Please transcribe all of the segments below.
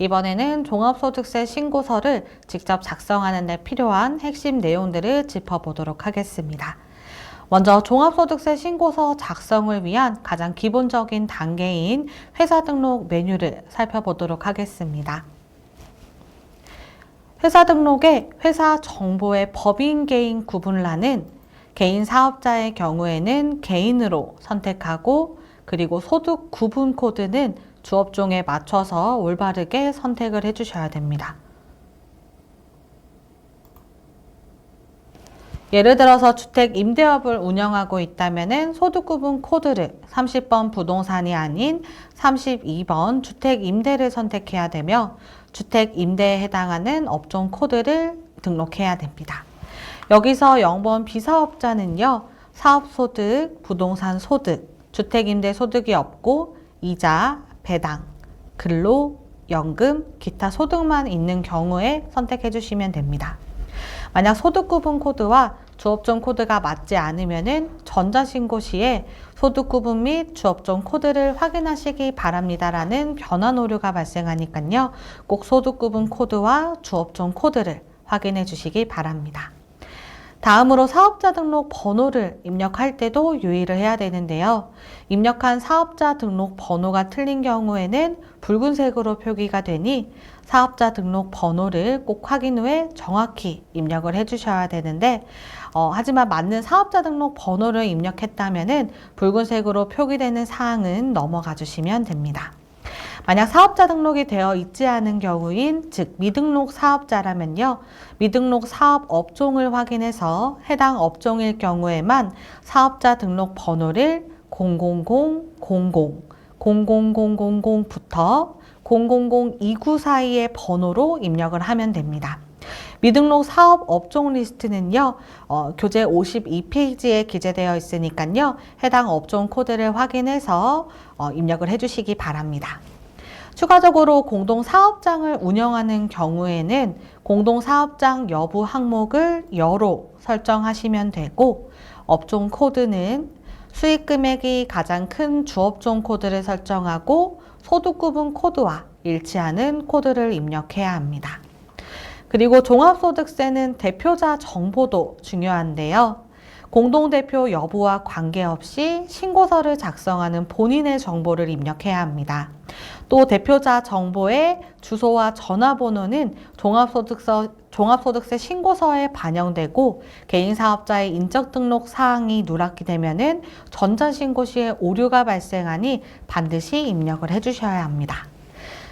이번에는 종합소득세 신고서를 직접 작성하는 데 필요한 핵심 내용들을 짚어보도록 하겠습니다. 먼저 종합소득세 신고서 작성을 위한 가장 기본적인 단계인 회사 등록 메뉴를 살펴보도록 하겠습니다. 회사 등록의 회사 정보의 법인 개인 구분란은 개인 사업자의 경우에는 개인으로 선택하고, 그리고 소득 구분 코드는 주업종에 맞춰서 올바르게 선택을 해주셔야 됩니다. 예를 들어서 주택 임대업을 운영하고 있다면 소득구분 코드를 30번 부동산이 아닌 32번 주택 임대를 선택해야 되며, 주택 임대에 해당하는 업종 코드를 등록해야 됩니다. 여기서 0번 비사업자는요, 사업소득, 부동산 소득, 주택임대 소득이 없고 이자, 배당, 근로, 연금, 기타 소득만 있는 경우에 선택해 주시면 됩니다. 만약 소득구분 코드와 주업종 코드가 맞지 않으면 전자신고 시에 소득구분 및 주업종 코드를 확인하시기 바랍니다라는 변환 오류가 발생하니까요, 꼭 소득구분 코드와 주업종 코드를 확인해 주시기 바랍니다. 다음으로 사업자 등록 번호를 입력할 때도 유의를 해야 되는데요. 입력한 사업자 등록 번호가 틀린 경우에는 붉은색으로 표기가 되니 사업자 등록 번호를 꼭 확인 후에 정확히 입력을 해주셔야 되는데, 하지만 맞는 사업자 등록 번호를 입력했다면 붉은색으로 표기되는 사항은 넘어가 주시면 됩니다. 만약 사업자 등록이 되어 있지 않은 경우인, 즉 미등록 사업자라면요, 미등록 사업 업종을 확인해서 해당 업종일 경우에만 사업자 등록 번호를 00000, 00000부터 00029 사이의 번호로 입력을 하면 됩니다. 미등록 사업 업종 리스트는요, 교재 52페이지에 기재되어 있으니까요, 해당 업종 코드를 확인해서 입력을 해주시기 바랍니다. 추가적으로 공동사업장을 운영하는 경우에는 공동사업장 여부 항목을 여로 설정하시면 되고, 업종 코드는 수익 금액이 가장 큰 주업종 코드를 설정하고 소득구분 코드와 일치하는 코드를 입력해야 합니다. 그리고 종합소득세는 대표자 정보도 중요한데요. 공동대표 여부와 관계없이 신고서를 작성하는 본인의 정보를 입력해야 합니다. 또 대표자 정보의 주소와 전화번호는 종합소득세 신고서에 반영되고, 개인사업자의 인적등록 사항이 누락이 되면 전자신고 시에 오류가 발생하니 반드시 입력을 해주셔야 합니다.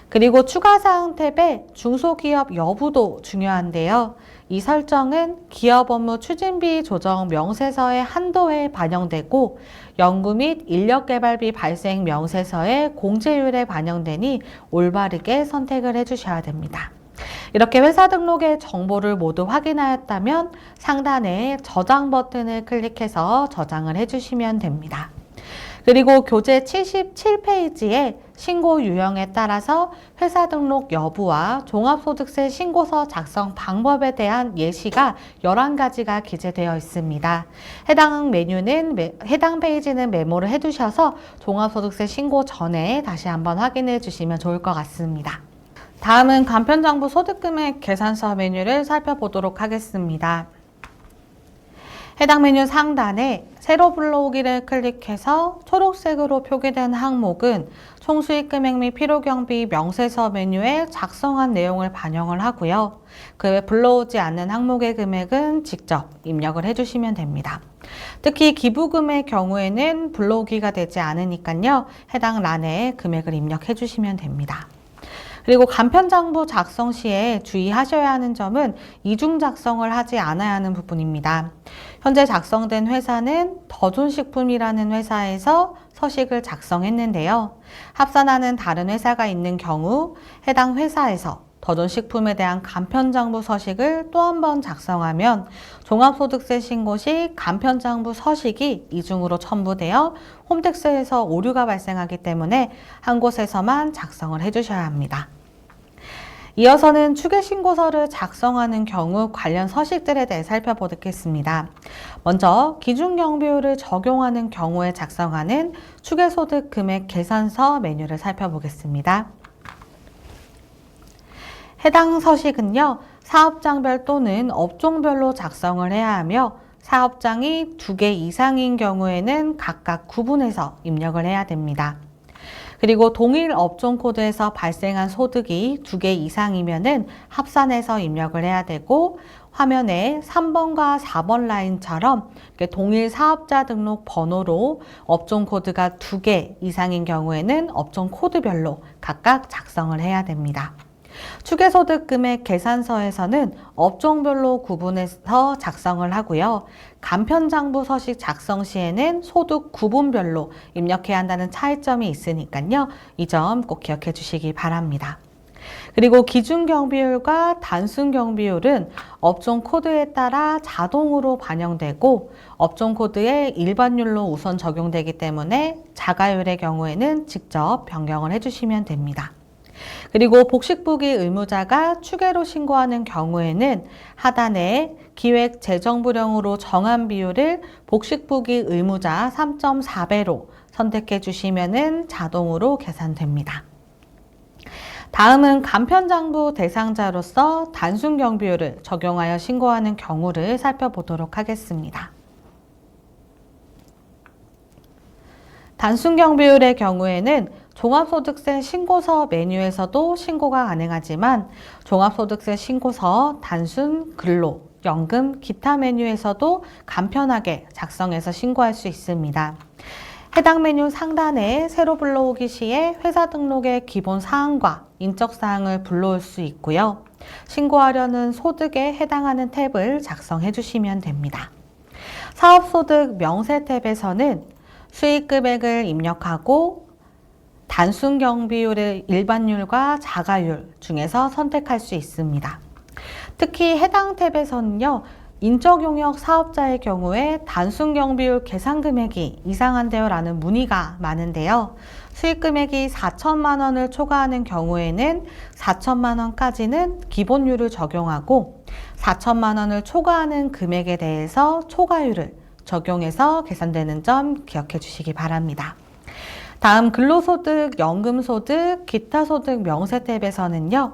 그리고 추가사항 탭에 중소기업 여부도 중요한데요. 이 설정은 기업 업무 추진비 조정 명세서의 한도에 반영되고, 연구 및 인력개발비 발생 명세서의 공제율에 반영되니 올바르게 선택을 해주셔야 됩니다. 이렇게 회사 등록의 정보를 모두 확인하였다면 상단에 저장 버튼을 클릭해서 저장을 해주시면 됩니다. 그리고 교재 77페이지에 신고 유형에 따라서 회사 등록 여부와 종합소득세 신고서 작성 방법에 대한 예시가 11가지가 기재되어 있습니다. 해당 페이지는 메모를 해두셔서 종합소득세 신고 전에 다시 한번 확인해 주시면 좋을 것 같습니다. 다음은 간편정보 소득금액 계산서 메뉴를 살펴보도록 하겠습니다. 해당 메뉴 상단에 세로 불러오기를 클릭해서 초록색으로 표기된 항목은 총수익 금액 및 필요경비 명세서 메뉴에 작성한 내용을 반영을 하고요. 그 외 불러오지 않는 항목의 금액은 직접 입력을 해주시면 됩니다. 특히 기부금의 경우에는 불러오기가 되지 않으니까요, 해당 란에 금액을 입력해 주시면 됩니다. 그리고 간편정보 작성 시에 주의하셔야 하는 점은 이중 작성을 하지 않아야 하는 부분입니다. 현재 작성된 회사는 더존식품이라는 회사에서 서식을 작성했는데요. 합산하는 다른 회사가 있는 경우 해당 회사에서 더존식품에 대한 간편정보 서식을 또 한 번 작성하면 종합소득세 신고 시 간편정보 서식이 이중으로 첨부되어 홈택스에서 오류가 발생하기 때문에 한 곳에서만 작성을 해주셔야 합니다. 이어서는 추계신고서를 작성하는 경우 관련 서식들에 대해 살펴보겠습니다. 먼저 기준경비율을 적용하는 경우에 작성하는 추계소득 금액 계산서 메뉴를 살펴보겠습니다. 해당 서식은요, 사업장별 또는 업종별로 작성을 해야 하며 사업장이 2개 이상인 경우에는 각각 구분해서 입력을 해야 됩니다. 그리고 동일 업종 코드에서 발생한 소득이 2개 이상이면은 합산해서 입력을 해야 되고, 화면에 3번과 4번 라인처럼 동일 사업자 등록 번호로 업종 코드가 2개 이상인 경우에는 업종 코드별로 각각 작성을 해야 됩니다. 추계소득금액 계산서에서는 업종별로 구분해서 작성을 하고요. 간편장부 서식 작성 시에는 소득 구분별로 입력해야 한다는 차이점이 있으니까요. 이 점 꼭 기억해 주시기 바랍니다. 그리고 기준경비율과 단순경비율은 업종 코드에 따라 자동으로 반영되고 업종 코드의 일반율로 우선 적용되기 때문에 자가율의 경우에는 직접 변경을 해주시면 됩니다. 그리고 복식부기 의무자가 추계로 신고하는 경우에는 하단에 기획재정부령으로 정한 비율을 복식부기 의무자 3.4배로 선택해 주시면 자동으로 계산됩니다. 다음은 간편장부 대상자로서 단순경비율을 적용하여 신고하는 경우를 살펴보도록 하겠습니다. 단순경비율의 경우에는 종합소득세 신고서 메뉴에서도 신고가 가능하지만 종합소득세 신고서 단순, 근로, 연금, 기타 메뉴에서도 간편하게 작성해서 신고할 수 있습니다. 해당 메뉴 상단에 새로 불러오기 시에 회사 등록의 기본 사항과 인적 사항을 불러올 수 있고요. 신고하려는 소득에 해당하는 탭을 작성해 주시면 됩니다. 사업소득 명세 탭에서는 수익금액을 입력하고 단순경비율의 일반율과 자가율 중에서 선택할 수 있습니다. 특히 해당 탭에서는요, 인적용역 사업자의 경우에 단순경비율 계산금액이 이상한데요 라는 문의가 많은데요. 수익금액이 4천만 원을 초과하는 경우에는 4천만 원까지는 기본율을 적용하고 4천만 원을 초과하는 금액에 대해서 초과율을 적용해서 계산되는 점 기억해 주시기 바랍니다. 다음 근로소득, 연금소득, 기타소득 명세 탭에서는요.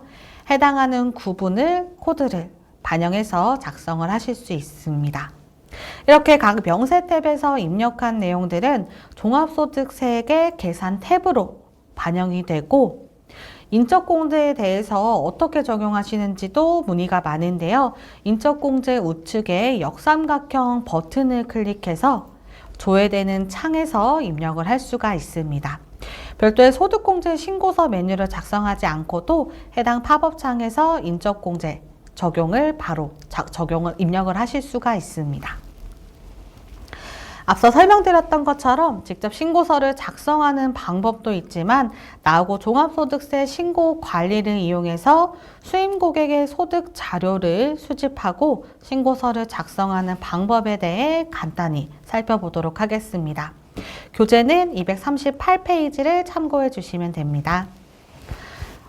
해당하는 구분을, 코드를 반영해서 작성을 하실 수 있습니다. 이렇게 각 명세 탭에서 입력한 내용들은 종합소득세액의 계산 탭으로 반영이 되고 인적공제에 대해서 어떻게 적용하시는지도 문의가 많은데요. 인적공제 우측에 역삼각형 버튼을 클릭해서 조회되는 창에서 입력을 할 수가 있습니다. 별도의 소득공제 신고서 메뉴를 작성하지 않고도 해당 팝업 창에서 인적공제 적용을 바로 입력을 하실 수가 있습니다. 앞서 설명드렸던 것처럼 직접 신고서를 작성하는 방법도 있지만 나하고 종합소득세 신고 관리를 이용해서 수임 고객의 소득 자료를 수집하고 신고서를 작성하는 방법에 대해 간단히 살펴보도록 하겠습니다. 교재는 238페이지를 참고해 주시면 됩니다.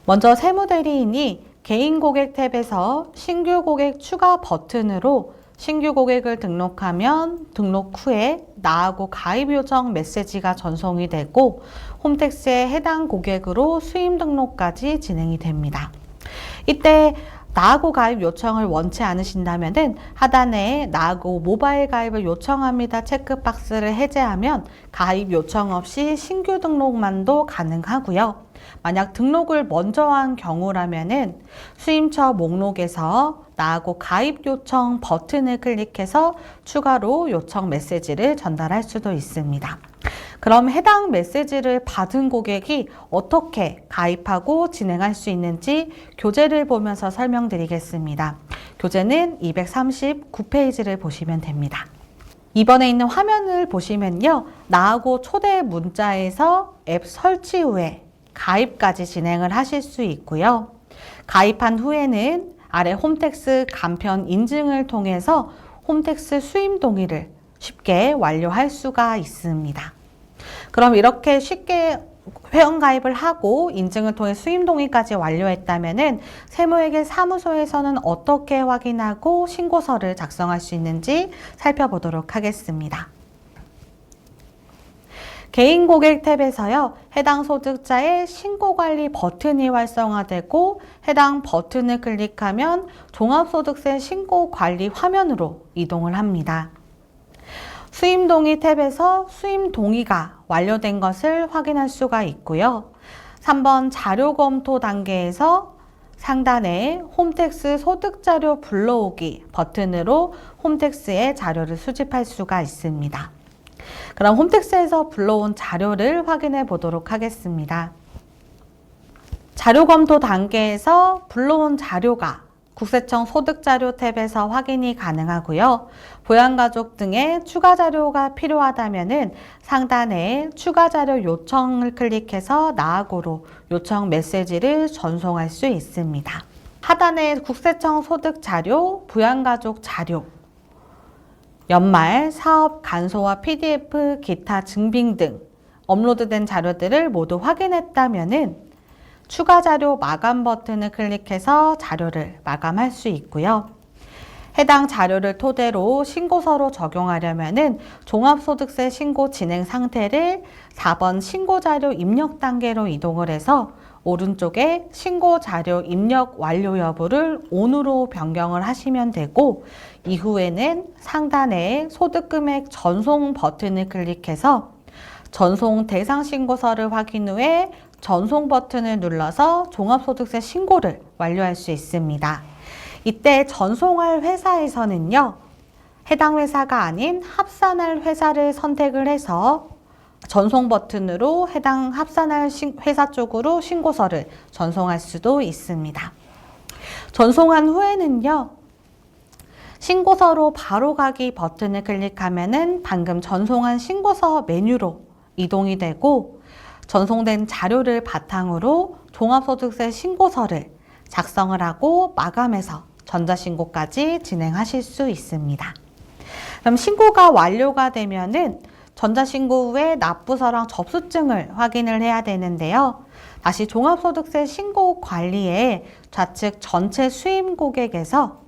먼저 세무대리인이 개인 고객 탭에서 신규 고객 추가 버튼으로 신규 고객을 등록하면 등록 후에 나하고 가입 요청 메시지가 전송이 되고 홈택스에 해당 고객으로 수임 등록까지 진행이 됩니다. 이때 나하고 가입 요청을 원치 않으신다면 하단에 나하고 모바일 가입을 요청합니다 체크박스를 해제하면 가입 요청 없이 신규 등록만도 가능하고요. 만약 등록을 먼저 한 경우라면은 수임처 목록에서 나하고 가입 요청 버튼을 클릭해서 추가로 요청 메시지를 전달할 수도 있습니다. 그럼 해당 메시지를 받은 고객이 어떻게 가입하고 진행할 수 있는지 교재를 보면서 설명드리겠습니다. 교재는 239페이지를 보시면 됩니다. 이번에 있는 화면을 보시면요. 나하고 초대 문자에서 앱 설치 후에 가입까지 진행을 하실 수 있고요. 가입한 후에는 아래 홈택스 간편 인증을 통해서 홈택스 수임 동의를 쉽게 완료할 수가 있습니다. 그럼 이렇게 쉽게 회원가입을 하고 인증을 통해 수임 동의까지 완료했다면은 세무회계 사무소에서는 어떻게 확인하고 신고서를 작성할 수 있는지 살펴보도록 하겠습니다. 개인 고객 탭에서요, 해당 소득자의 신고 관리 버튼이 활성화되고 해당 버튼을 클릭하면 종합소득세 신고 관리 화면으로 이동을 합니다. 수임 동의 탭에서 수임 동의가 완료된 것을 확인할 수가 있고요. 3번 자료 검토 단계에서 상단에 홈택스 소득자료 불러오기 버튼으로 홈택스의 자료를 수집할 수가 있습니다. 그럼 홈택스에서 불러온 자료를 확인해 보도록 하겠습니다. 자료 검토 단계에서 불러온 자료가 국세청 소득자료 탭에서 확인이 가능하고요. 부양가족 등의 추가 자료가 필요하다면 상단에 추가 자료 요청을 클릭해서 나하고로 요청 메시지를 전송할 수 있습니다. 하단에 국세청 소득자료, 부양가족 자료, 연말 사업 간소화 PDF, 기타 증빙 등 업로드된 자료들을 모두 확인했다면 추가 자료 마감 버튼을 클릭해서 자료를 마감할 수 있고요. 해당 자료를 토대로 신고서로 적용하려면 종합소득세 신고 진행 상태를 4번 신고자료 입력 단계로 이동을 해서 오른쪽에 신고자료 입력 완료 여부를 ON으로 변경을 하시면 되고, 이후에는 상단에 소득금액 전송 버튼을 클릭해서 전송 대상 신고서를 확인 후에 전송 버튼을 눌러서 종합소득세 신고를 완료할 수 있습니다. 이때 전송할 회사에서는요, 해당 회사가 아닌 합산할 회사를 선택을 해서 전송 버튼으로 해당 합산할 회사 쪽으로 신고서를 전송할 수도 있습니다. 전송한 후에는요, 신고서로 바로 가기 버튼을 클릭하면은 방금 전송한 신고서 메뉴로 이동이 되고, 전송된 자료를 바탕으로 종합소득세 신고서를 작성을 하고 마감해서 전자신고까지 진행하실 수 있습니다. 그럼 신고가 완료가 되면은 전자신고 후에 납부서랑 접수증을 확인을 해야 되는데요. 다시 종합소득세 신고 관리에 좌측 전체 수임 고객에서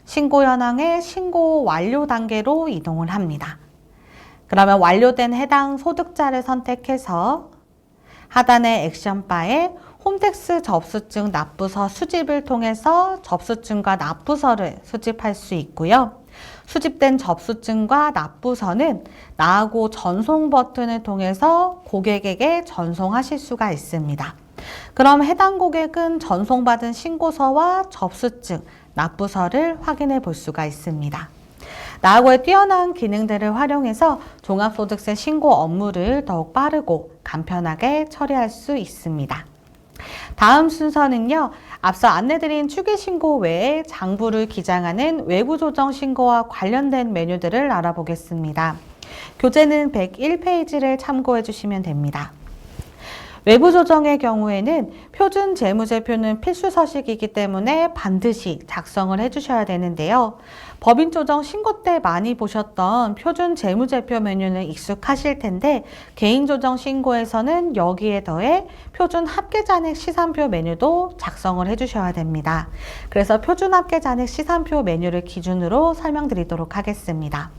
신고 현황의 신고 완료 단계로 이동을 합니다. 그러면 완료된 해당 소득자를 선택해서 하단의 액션바에 홈택스 접수증 납부서 수집을 통해서 접수증과 납부서를 수집할 수 있고요. 수집된 접수증과 납부서는 나하고 전송 버튼을 통해서 고객에게 전송하실 수가 있습니다. 그럼 해당 고객은 전송받은 신고서와 접수증, 납부서를 확인해 볼 수가 있습니다. 나하고의 뛰어난 기능들을 활용해서 종합소득세 신고 업무를 더욱 빠르고 간편하게 처리할 수 있습니다. 다음 순서는요, 앞서 안내드린 추계신고 외에 장부를 기장하는 외부조정 신고와 관련된 메뉴들을 알아보겠습니다. 교재는 101페이지를 참고해 주시면 됩니다. 외부 조정의 경우에는 표준 재무제표는 필수 서식이기 때문에 반드시 작성을 해주셔야 되는데요. 법인 조정 신고 때 많이 보셨던 표준 재무제표 메뉴는 익숙하실 텐데, 개인 조정 신고에서는 여기에 더해 표준 합계잔액 시산표 메뉴도 작성을 해주셔야 됩니다. 그래서 표준 합계잔액 시산표 메뉴를 기준으로 설명드리도록 하겠습니다.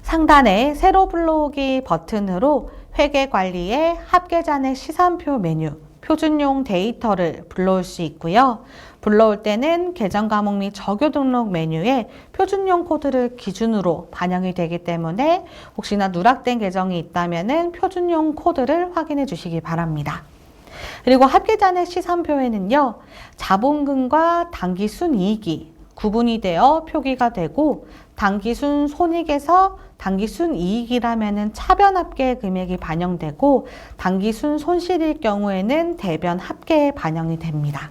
상단에 새로 불러오기 버튼으로 회계관리의 합계잔액 시산표 메뉴, 표준용 데이터를 불러올 수 있고요. 불러올 때는 계정과목 및 적요 등록 메뉴에 표준용 코드를 기준으로 반영이 되기 때문에 혹시나 누락된 계정이 있다면 표준용 코드를 확인해 주시기 바랍니다. 그리고 합계잔액 시산표에는요, 자본금과 당기순이익이 구분이 되어 표기가 되고, 당기순 손익에서 당기순 이익이라면은 차변 합계 금액이 반영되고, 당기순 손실일 경우에는 대변 합계에 반영이 됩니다.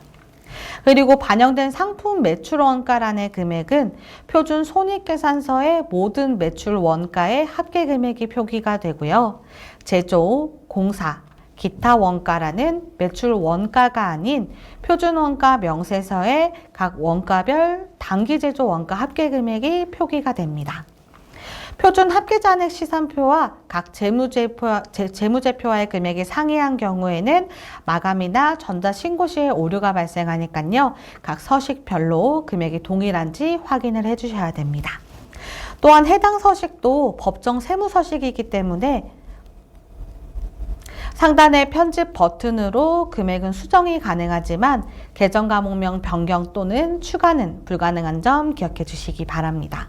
그리고 반영된 상품 매출 원가란의 금액은 표준 손익계산서의 모든 매출 원가의 합계 금액이 표기가 되고요. 제조, 공사, 기타 원가라는 매출 원가가 아닌 표준 원가 명세서의 각 원가별 단기 제조 원가 합계 금액이 표기가 됩니다. 표준 합계잔액 시산표와 각 재무제표와의 금액이 상이한 경우에는 마감이나 전자신고 시에 오류가 발생하니까요, 각 서식별로 금액이 동일한지 확인을 해주셔야 됩니다. 또한 해당 서식도 법정 세무 서식이기 때문에 상단의 편집 버튼으로 금액은 수정이 가능하지만 계정 과목명 변경 또는 추가는 불가능한 점 기억해 주시기 바랍니다.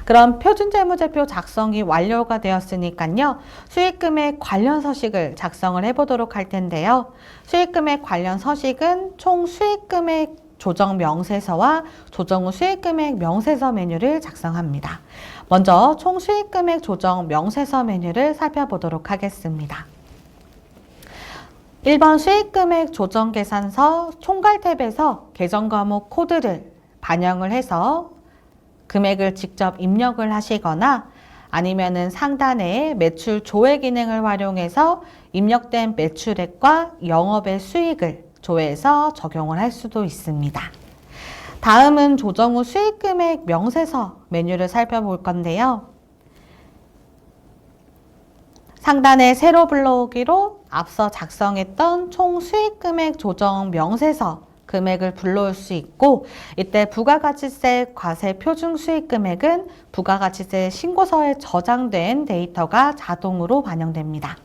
그럼 표준재무제표 작성이 완료가 되었으니까요. 수익금액 관련 서식을 작성을 해보도록 할 텐데요. 수익금액 관련 서식은 총 수익금액 조정 명세서와 조정 후 수익금액 명세서 메뉴를 작성합니다. 먼저 총 수익금액 조정 명세서 메뉴를 살펴보도록 하겠습니다. 1번 수익금액 조정계산서 총괄 탭에서 계정 과목 코드를 반영을 해서 금액을 직접 입력을 하시거나 아니면은 상단에 매출 조회 기능을 활용해서 입력된 매출액과 영업의 수익을 조회해서 적용을 할 수도 있습니다. 다음은 조정 후 수익금액 명세서 메뉴를 살펴볼 건데요. 상단에 세로 불러오기로 앞서 작성했던 총 수익금액 조정 명세서 금액을 불러올 수 있고, 이때 부가가치세 과세 표준 수익금액은 부가가치세 신고서에 저장된 데이터가 자동으로 반영됩니다.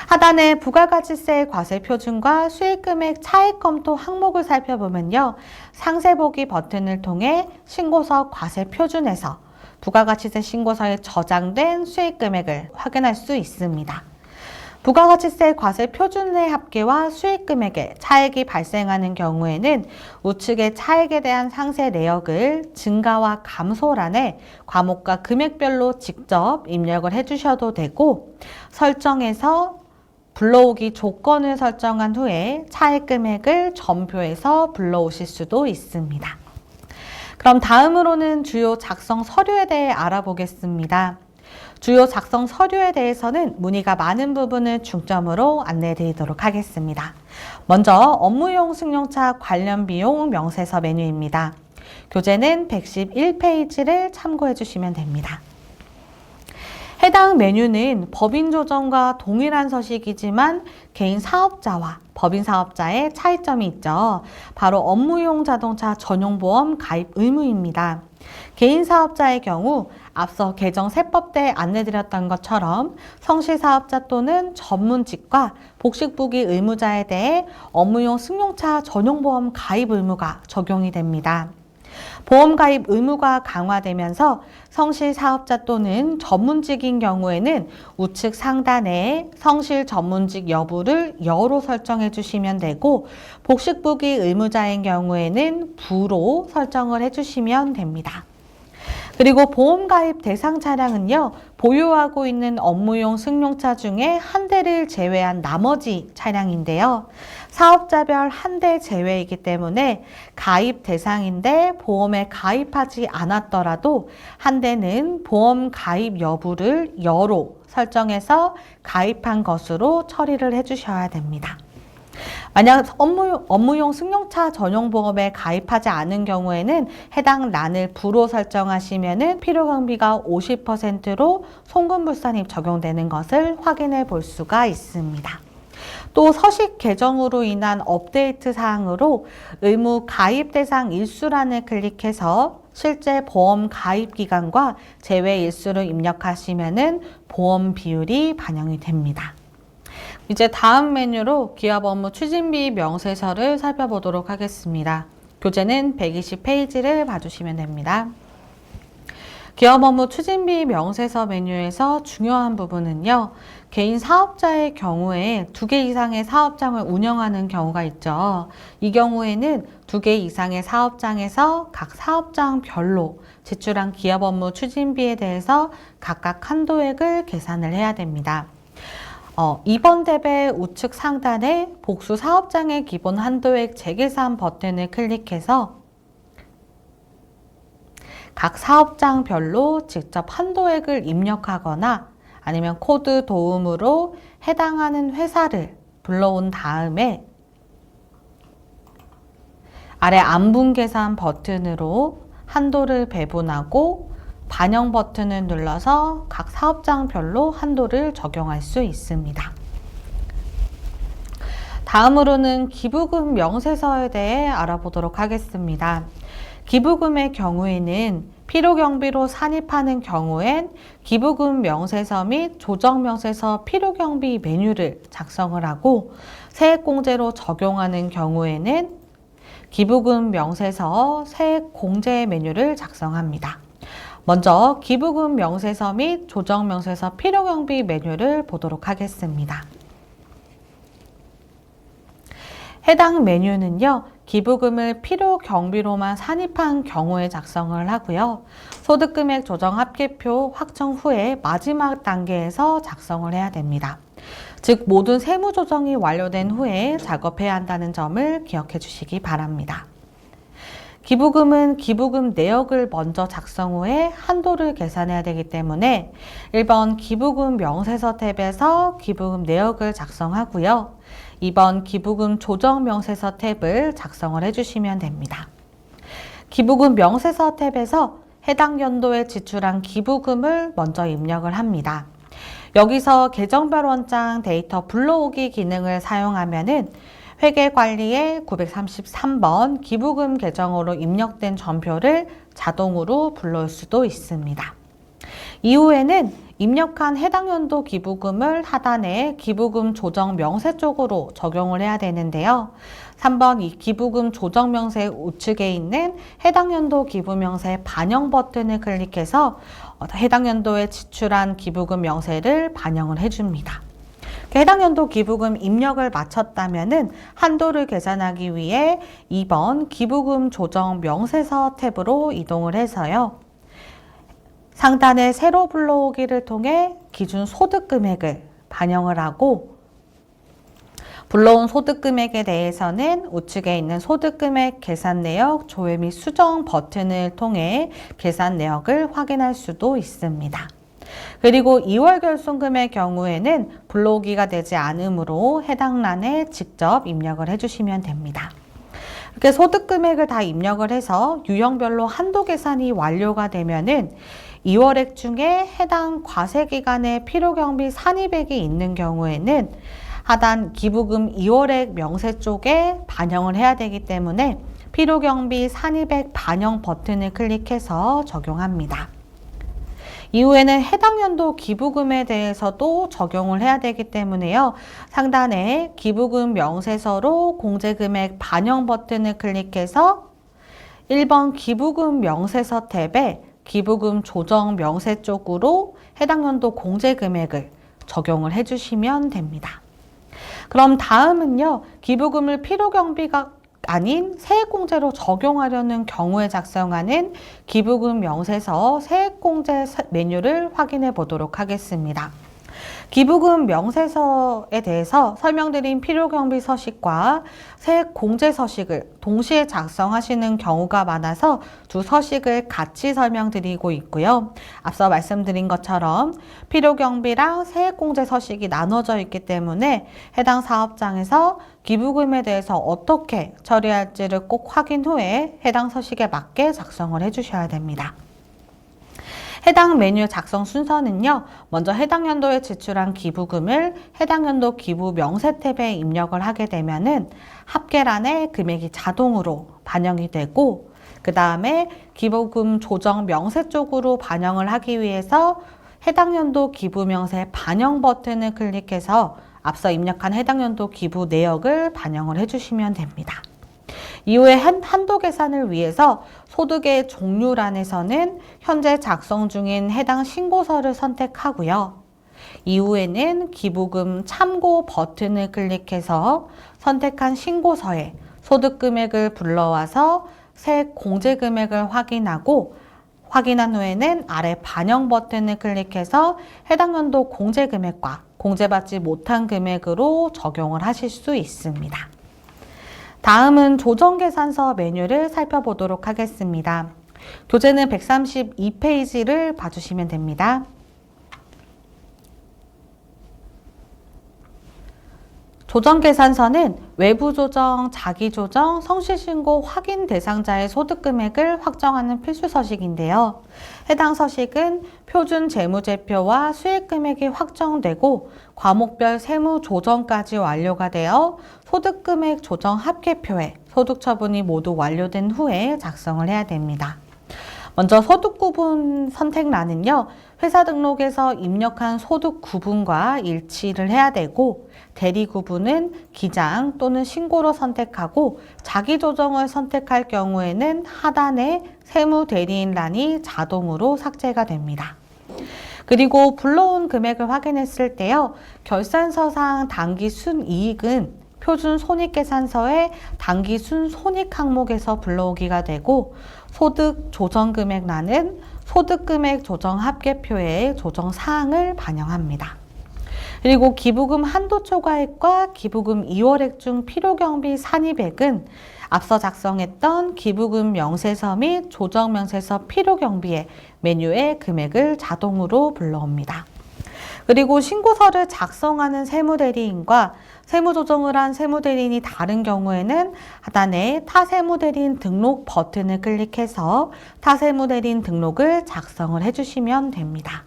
하단에 부가가치세 과세 표준과 수익금액 차액 검토 항목을 살펴보면요. 상세보기 버튼을 통해 신고서 과세 표준에서 부가가치세 신고서에 저장된 수익금액을 확인할 수 있습니다. 부가가치세 과세 표준의 합계와 수익금액에 차액이 발생하는 경우에는 우측의 차액에 대한 상세 내역을 증가와 감소란에 과목과 금액별로 직접 입력을 해주셔도 되고, 설정에서 불러오기 조건을 설정한 후에 차액 금액을 점표해서 불러오실 수도 있습니다. 그럼 다음으로는 주요 작성 서류에 대해 알아보겠습니다. 주요 작성 서류에 대해서는 문의가 많은 부분을 중점으로 안내해 드리도록 하겠습니다. 먼저 업무용 승용차 관련 비용 명세서 메뉴입니다. 교재는 111페이지를 참고해 주시면 됩니다. 해당 메뉴는 법인 조정과 동일한 서식이지만 개인 사업자와 법인 사업자의 차이점이 있죠. 바로 업무용 자동차 전용보험 가입 의무입니다. 개인 사업자의 경우 앞서 개정 세법 때 안내드렸던 것처럼 성실사업자 또는 전문직과 복식부기 의무자에 대해 업무용 승용차 전용보험 가입 의무가 적용이 됩니다. 보험 가입 의무가 강화되면서 성실 사업자 또는 전문직인 경우에는 우측 상단에 성실 전문직 여부를 여로 설정해 주시면 되고, 복식부기 의무자인 경우에는 부로 설정을 해 주시면 됩니다. 그리고 보험 가입 대상 차량은요, 보유하고 있는 업무용 승용차 중에 한 대를 제외한 나머지 차량인데요. 사업자별 한 대 제외이기 때문에 가입 대상인데 보험에 가입하지 않았더라도 한 대는 보험 가입 여부를 여로 설정해서 가입한 것으로 처리를 해주셔야 됩니다. 만약 업무용 승용차 전용보험에 가입하지 않은 경우에는 해당 란을 부로 설정하시면 필요경비가 50%로 송금불산입 적용되는 것을 확인해 볼 수가 있습니다. 또 서식 개정으로 인한 업데이트 사항으로 의무 가입 대상 일수란을 클릭해서 실제 보험 가입 기간과 제외 일수를 입력하시면 보험 비율이 반영이 됩니다. 이제 다음 메뉴로 기업 업무 추진비 명세서를 살펴보도록 하겠습니다. 교재는 120페이지를 봐주시면 됩니다. 기업 업무 추진비 명세서 메뉴에서 중요한 부분은요, 개인 사업자의 경우에 2개 이상의 사업장을 운영하는 경우가 있죠. 이 경우에는 2개 이상의 사업장에서 각 사업장별로 지출한 기업 업무 추진비에 대해서 각각 한도액을 계산을 해야 됩니다. 2번 탭의 우측 상단에 복수 사업장의 기본 한도액 재계산 버튼을 클릭해서 각 사업장별로 직접 한도액을 입력하거나 아니면 코드 도움으로 해당하는 회사를 불러온 다음에 아래 안분 계산 버튼으로 한도를 배분하고 반영 버튼을 눌러서 각 사업장별로 한도를 적용할 수 있습니다. 다음으로는 기부금 명세서에 대해 알아보도록 하겠습니다. 기부금의 경우에는 필요경비로 산입하는 경우엔 기부금 명세서 및 조정명세서 필요경비 메뉴를 작성을 하고 세액공제로 적용하는 경우에는 기부금 명세서 세액공제 메뉴를 작성합니다. 먼저 기부금 명세서 및 조정명세서 필요경비 메뉴를 보도록 하겠습니다. 해당 메뉴는요, 기부금을 필요 경비로만 산입한 경우에 작성을 하고요. 소득금액 조정 합계표 확정 후에 마지막 단계에서 작성을 해야 됩니다. 즉, 모든 세무 조정이 완료된 후에 작업해야 한다는 점을 기억해 주시기 바랍니다. 기부금은 기부금 내역을 먼저 작성 후에 한도를 계산해야 되기 때문에 1번 기부금 명세서 탭에서 기부금 내역을 작성하고요. 2번 기부금 조정 명세서 탭을 작성을 해주시면 됩니다. 기부금 명세서 탭에서 해당 연도에 지출한 기부금을 먼저 입력을 합니다. 여기서 계정별 원장 데이터 불러오기 기능을 사용하면은 회계관리의 933번 기부금 계정으로 입력된 전표를 자동으로 불러올 수도 있습니다. 이후에는 입력한 해당 연도 기부금을 하단에 기부금 조정 명세 쪽으로 적용을 해야 되는데요. 3번 이 기부금 조정 명세 우측에 있는 해당 연도 기부 명세 반영 버튼을 클릭해서 해당 연도에 지출한 기부금 명세를 반영을 해줍니다. 해당 연도 기부금 입력을 마쳤다면은 한도를 계산하기 위해 2번 기부금 조정 명세서 탭으로 이동을 해서요. 상단에 세로 불러오기를 통해 기준 소득 금액을 반영을 하고 불러온 소득 금액에 대해서는 우측에 있는 소득 금액 계산 내역 조회 및 수정 버튼을 통해 계산 내역을 확인할 수도 있습니다. 그리고 2월 결손금의 경우에는 불러오기가 되지 않으므로 해당 란에 직접 입력을 해주시면 됩니다. 이렇게 소득 금액을 다 입력을 해서 유형별로 한도 계산이 완료가 되면은 2월액 중에 해당 과세기간에 필요경비 산입액이 있는 경우에는 하단 기부금 2월액 명세 쪽에 반영을 해야 되기 때문에 필요경비 산입액 반영 버튼을 클릭해서 적용합니다. 이후에는 해당 연도 기부금에 대해서도 적용을 해야 되기 때문에요. 상단에 기부금 명세서로 공제금액 반영 버튼을 클릭해서 1번 기부금 명세서 탭에 기부금 조정 명세 쪽으로 해당 연도 공제금액을 적용을 해주시면 됩니다. 그럼 다음은요, 기부금을 필요경비가 아닌 세액공제로 적용하려는 경우에 작성하는 기부금 명세서 세액공제 메뉴를 확인해 보도록 하겠습니다. 기부금 명세서에 대해서 설명드린 필요경비 서식과 세액공제 서식을 동시에 작성하시는 경우가 많아서 두 서식을 같이 설명드리고 있고요. 앞서 말씀드린 것처럼 필요경비랑 세액공제 서식이 나눠져 있기 때문에 해당 사업장에서 기부금에 대해서 어떻게 처리할지를 꼭 확인 후에 해당 서식에 맞게 작성을 해주셔야 됩니다. 해당 메뉴 작성 순서는요, 먼저 해당 연도에 지출한 기부금을 해당 연도 기부 명세 탭에 입력을 하게 되면은 합계란에 금액이 자동으로 반영이 되고, 그 다음에 기부금 조정 명세 쪽으로 반영을 하기 위해서 해당 연도 기부 명세 반영 버튼을 클릭해서 앞서 입력한 해당 연도 기부 내역을 반영을 해주시면 됩니다. 이후에 한도 계산을 위해서 소득의 종류란에서는 현재 작성 중인 해당 신고서를 선택하고요. 이후에는 기부금 참고 버튼을 클릭해서 선택한 신고서에 소득 금액을 불러와서 세액 공제 금액을 확인하고 확인한 후에는 아래 반영 버튼을 클릭해서 해당 연도 공제 금액과 공제받지 못한 금액으로 적용을 하실 수 있습니다. 다음은 조정계산서 메뉴를 살펴보도록 하겠습니다. 교재는 132페이지를 봐주시면 됩니다. 조정계산서는 외부조정, 자기조정, 성실신고 확인 대상자의 소득금액을 확정하는 필수 서식인데요. 해당 서식은 표준 재무제표와 수익금액이 확정되고 과목별 세무조정까지 완료가 되어 소득금액 조정 합계표에 소득처분이 모두 완료된 후에 작성을 해야 됩니다. 먼저 소득 구분 선택란은요, 회사 등록에서 입력한 소득 구분과 일치를 해야 되고, 대리 구분은 기장 또는 신고로 선택하고, 자기 조정을 선택할 경우에는 하단에 세무 대리인란이 자동으로 삭제가 됩니다. 그리고 불러온 금액을 확인했을 때요, 결산서상 당기 순이익은 표준 손익계산서의 당기 순손익 항목에서 불러오기가 되고, 소득 조정금액란은 소득금액 조정 합계표에 조정 사항을 반영합니다. 그리고 기부금 한도 초과액과 기부금 2월액 중 필요경비 산입액은 앞서 작성했던 기부금 명세서 및 조정 명세서 필요경비의 메뉴에 금액을 자동으로 불러옵니다. 그리고 신고서를 작성하는 세무대리인과 세무조정을 한 세무대리인이 다른 경우에는 하단에 타세무대리인 등록 버튼을 클릭해서 타세무대리인 등록을 작성을 해주시면 됩니다.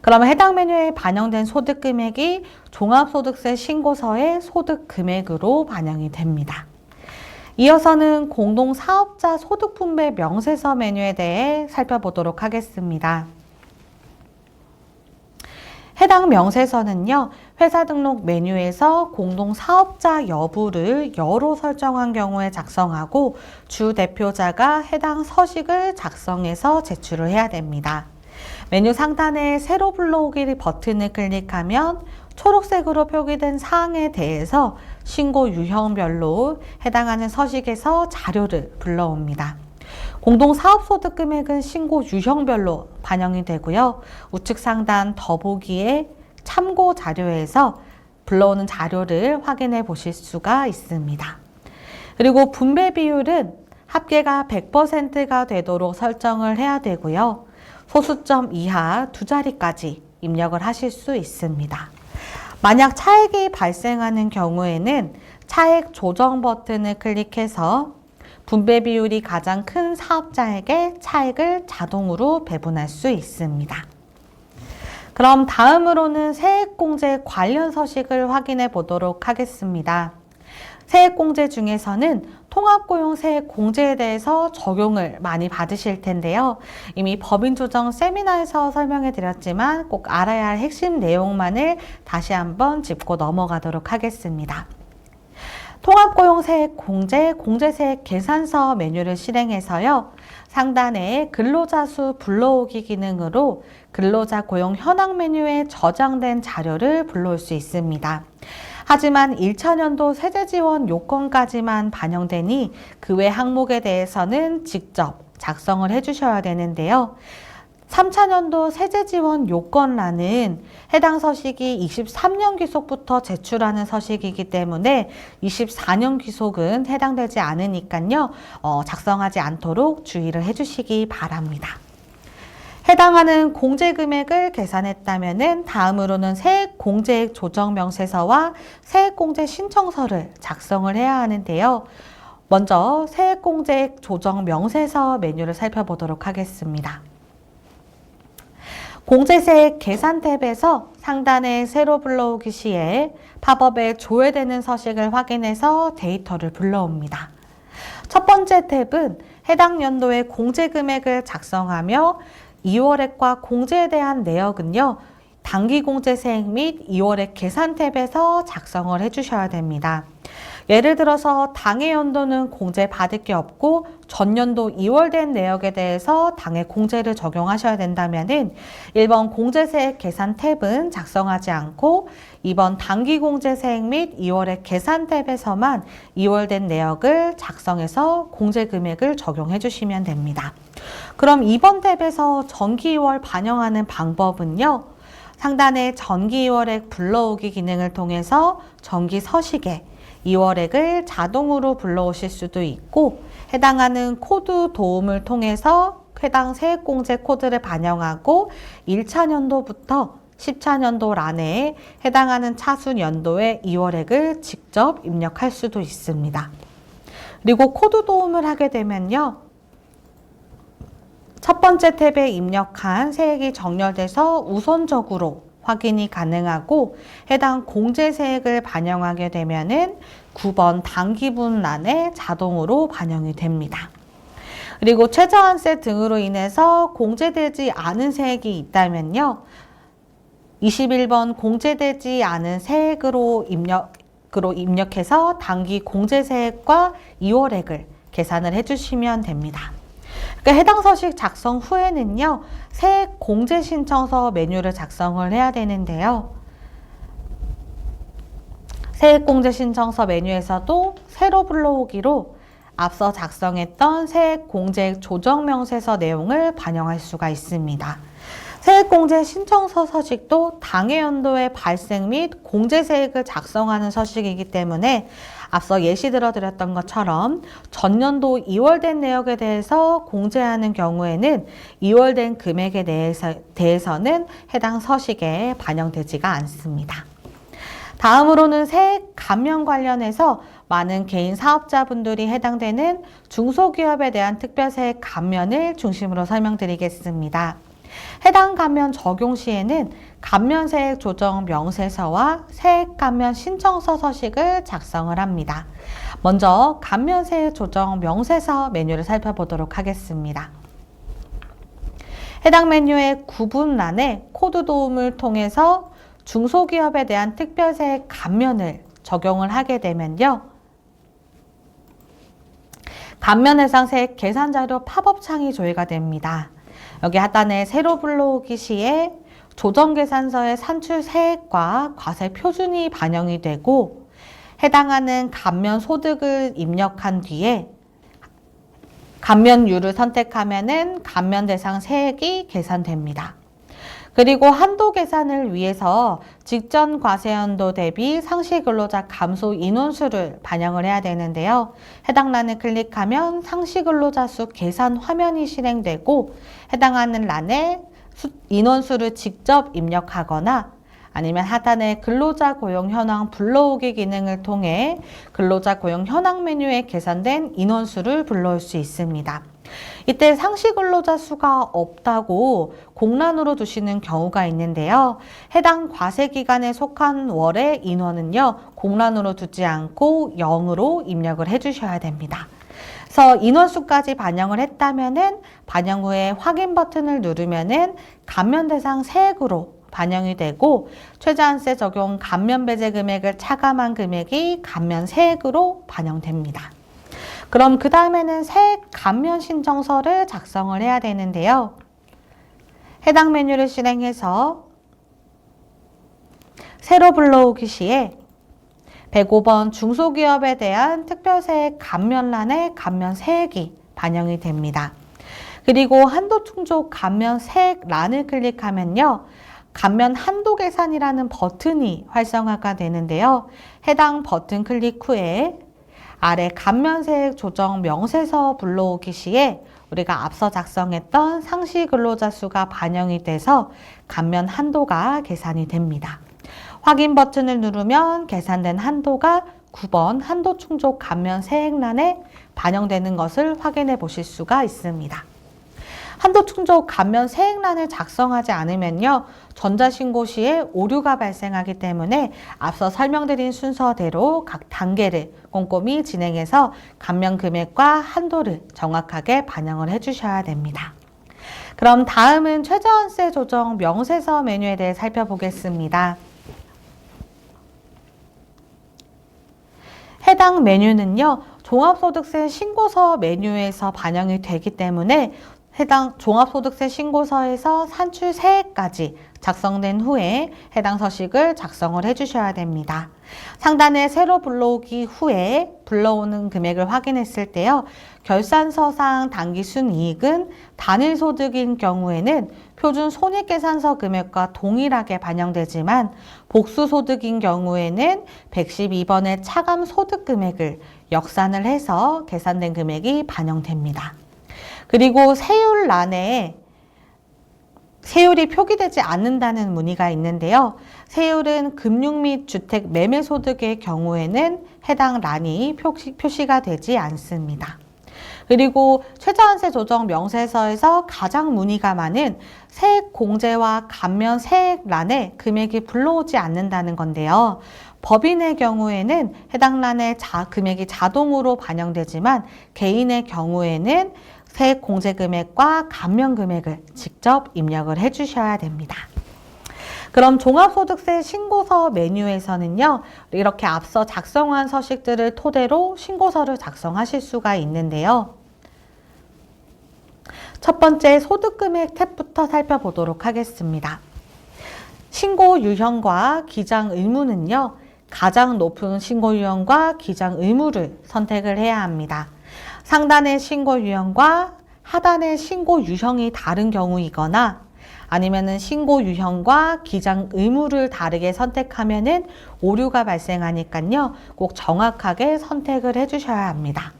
그러면 해당 메뉴에 반영된 소득금액이 종합소득세 신고서의 소득금액으로 반영이 됩니다. 이어서는 공동사업자 소득분배 명세서 메뉴에 대해 살펴보도록 하겠습니다. 해당 명세서는요, 회사 등록 메뉴에서 공동사업자 여부를 여로 설정한 경우에 작성하고 주 대표자가 해당 서식을 작성해서 제출을 해야 됩니다. 메뉴 상단에 새로 불러오기 버튼을 클릭하면 초록색으로 표기된 사항에 대해서 신고 유형별로 해당하는 서식에서 자료를 불러옵니다. 공동사업소득금액은 신고 유형별로 반영이 되고요. 우측 상단 더보기에 참고 자료에서 불러오는 자료를 확인해 보실 수가 있습니다. 그리고 분배 비율은 합계가 100%가 되도록 설정을 해야 되고요. 소수점 이하 2자리까지 입력을 하실 수 있습니다. 만약 차액이 발생하는 경우에는 차액 조정 버튼을 클릭해서 분배 비율이 가장 큰 사업자에게 차액을 자동으로 배분할 수 있습니다. 그럼 다음으로는 세액공제 관련 서식을 확인해 보도록 하겠습니다. 세액공제 중에서는 통합고용세액공제에 대해서 적용을 많이 받으실 텐데요. 이미 법인조정 세미나에서 설명해 드렸지만 꼭 알아야 할 핵심 내용만을 다시 한번 짚고 넘어가도록 하겠습니다. 통합고용세액공제, 공제세액 계산서 메뉴를 실행해서요, 상단에 근로자 수 불러오기 기능으로 근로자 고용 현황 메뉴에 저장된 자료를 불러올 수 있습니다. 하지만 1차년도 세제지원 요건까지만 반영되니 그 외 항목에 대해서는 직접 작성을 해주셔야 되는데요. 3차년도 세제지원 요건란은 해당 서식이 23년 귀속부터 제출하는 서식이기 때문에 24년 귀속은 해당되지 않으니까요. 작성하지 않도록 주의를 해주시기 바랍니다. 해당하는 공제금액을 계산했다면 다음으로는 세액공제액 조정명세서와 세액공제 신청서를 작성을 해야 하는데요. 먼저 세액공제액 조정명세서 메뉴를 살펴보도록 하겠습니다. 공제세액 계산 탭에서 상단에 새로 불러오기 시에 팝업에 조회되는 서식을 확인해서 데이터를 불러옵니다. 첫 번째 탭은 해당 연도의 공제금액을 작성하며 2월액과 공제에 대한 내역은요, 당기공제세액 및 2월액 계산 탭에서 작성을 해주셔야 됩니다. 예를 들어서 당해 연도는 공제 받을 게 없고 전년도 2월 된 내역에 대해서 당해 공제를 적용하셔야 된다면은 1번 공제세액 계산 탭은 작성하지 않고 2번 당기공제세액 및 2월액 계산 탭에서만 2월 된 내역을 작성해서 공제금액을 적용해 주시면 됩니다. 그럼 2번 탭에서 전기 2월 반영하는 방법은요, 상단에 전기 2월액 불러오기 기능을 통해서 전기 서식에 2월액을 자동으로 불러오실 수도 있고, 해당하는 코드 도움을 통해서 해당 세액공제 코드를 반영하고 1차년도부터 10차년도란에 해당하는 차순 연도의 2월액을 직접 입력할 수도 있습니다. 그리고 코드 도움을 하게 되면요, 첫 번째 탭에 입력한 세액이 정렬돼서 우선적으로 확인이 가능하고 해당 공제세액을 반영하게 되면은 9번 당기분란에 자동으로 반영이 됩니다. 그리고 최저한세 등으로 인해서 공제되지 않은 세액이 있다면요. 21번 공제되지 않은 세액으로 입력해서 당기 공제세액과 2월액을 계산을 해주시면 됩니다. 그러니까 해당 서식 작성 후에는요, 세액 공제 신청서 메뉴를 작성을 해야 되는데요. 세액 공제 신청서 메뉴에서도 세로 불러오기로 앞서 작성했던 세액 공제 조정 명세서 내용을 반영할 수가 있습니다. 세액공제 신청서 서식도 당해 연도의 발생 및 공제세액을 작성하는 서식이기 때문에 앞서 예시 들어드렸던 것처럼 전년도 2월된 내역에 대해서 공제하는 경우에는 2월된 금액에 대해서는 해당 서식에 반영되지가 않습니다. 다음으로는 세액 감면 관련해서 많은 개인 사업자분들이 해당되는 중소기업에 대한 특별세액 감면을 중심으로 설명드리겠습니다. 해당 감면 적용 시에는 감면세액 조정 명세서와 세액 감면 신청서 서식을 작성을 합니다. 먼저 감면세액 조정 명세서 메뉴를 살펴보도록 하겠습니다. 해당 메뉴의 구분란에 코드 도움을 통해서 중소기업에 대한 특별세액 감면을 적용을 하게 되면요. 감면 해상 세액 계산자료 팝업 창이 조회가 됩니다. 여기 하단에 세로 불러오기 시에 조정계산서의 산출 세액과 과세 표준이 반영이 되고 해당하는 감면 소득을 입력한 뒤에 감면율을 선택하면은 감면 대상 세액이 계산됩니다. 그리고 한도 계산을 위해서 직전 과세연도 대비 상시 근로자 감소 인원수를 반영을 해야 되는데요. 해당 란을 클릭하면 상시 근로자 수 계산 화면이 실행되고 해당하는 란에 인원수를 직접 입력하거나 아니면 하단의 근로자 고용 현황 불러오기 기능을 통해 근로자 고용 현황 메뉴에 계산된 인원수를 불러올 수 있습니다. 이때 상시 근로자 수가 없다고 공란으로 두시는 경우가 있는데요. 해당 과세 기간에 속한 월의 인원은요, 공란으로 두지 않고 0으로 입력을 해주셔야 됩니다. 그래서 인원수까지 반영을 했다면은 반영 후에 확인 버튼을 누르면은 감면 대상 세액으로 반영이 되고 최저한세 적용 감면 배제 금액을 차감한 금액이 감면 세액으로 반영됩니다. 그럼 그 다음에는 세액 감면 신청서를 작성을 해야 되는데요. 해당 메뉴를 실행해서 세로 불러오기 시에 105번 중소기업에 대한 특별세액 감면란에 감면 세액이 반영이 됩니다. 그리고 한도 충족 감면 세액란을 클릭하면요. 감면 한도 계산이라는 버튼이 활성화가 되는데요. 해당 버튼 클릭 후에 아래 감면세액 조정 명세서 불러오기 시에 우리가 앞서 작성했던 상시 근로자 수가 반영이 돼서 감면 한도가 계산이 됩니다. 확인 버튼을 누르면 계산된 한도가 9번 한도 충족 감면 세액란에 반영되는 것을 확인해 보실 수가 있습니다. 한도 충족 감면 세액란을 작성하지 않으면요. 전자신고 시에 오류가 발생하기 때문에 앞서 설명드린 순서대로 각 단계를 꼼꼼히 진행해서 감면 금액과 한도를 정확하게 반영을 해주셔야 됩니다. 그럼 다음은 최저한세 조정 명세서 메뉴에 대해 살펴보겠습니다. 해당 메뉴는요. 종합소득세 신고서 메뉴에서 반영이 되기 때문에 해당 종합소득세 신고서에서 산출 세액까지 작성된 후에 해당 서식을 작성을 해주셔야 됩니다. 상단에 세로 불러오기 후에 불러오는 금액을 확인했을 때요. 결산서상 당기 순이익은 단일 소득인 경우에는 표준 손익계산서 금액과 동일하게 반영되지만 복수 소득인 경우에는 112번의 차감 소득 금액을 역산을 해서 계산된 금액이 반영됩니다. 그리고 세율란에 세율이 표기되지 않는다는 문의가 있는데요. 세율은 금융 및 주택 매매 소득의 경우에는 해당 란이 표시가 되지 않습니다. 그리고 최저한세 조정 명세서에서 가장 문의가 많은 세액 공제와 감면 세액란에 금액이 불러오지 않는다는 건데요. 법인의 경우에는 해당 란에 금액이 자동으로 반영되지만 개인의 경우에는 세액 공제 금액과 감면 금액을 직접 입력을 해 주셔야 됩니다. 그럼 종합소득세 신고서 메뉴에서는요, 이렇게 앞서 작성한 서식들을 토대로 신고서를 작성하실 수가 있는데요. 첫 번째 소득금액 탭부터 살펴보도록 하겠습니다. 신고 유형과 기장 의무는요, 가장 높은 신고 유형과 기장 의무를 선택을 해야 합니다. 상단의 신고 유형과 하단의 신고 유형이 다른 경우이거나 아니면은 신고 유형과 기장 의무를 다르게 선택하면은 오류가 발생하니까요, 꼭 정확하게 선택을 해주셔야 합니다.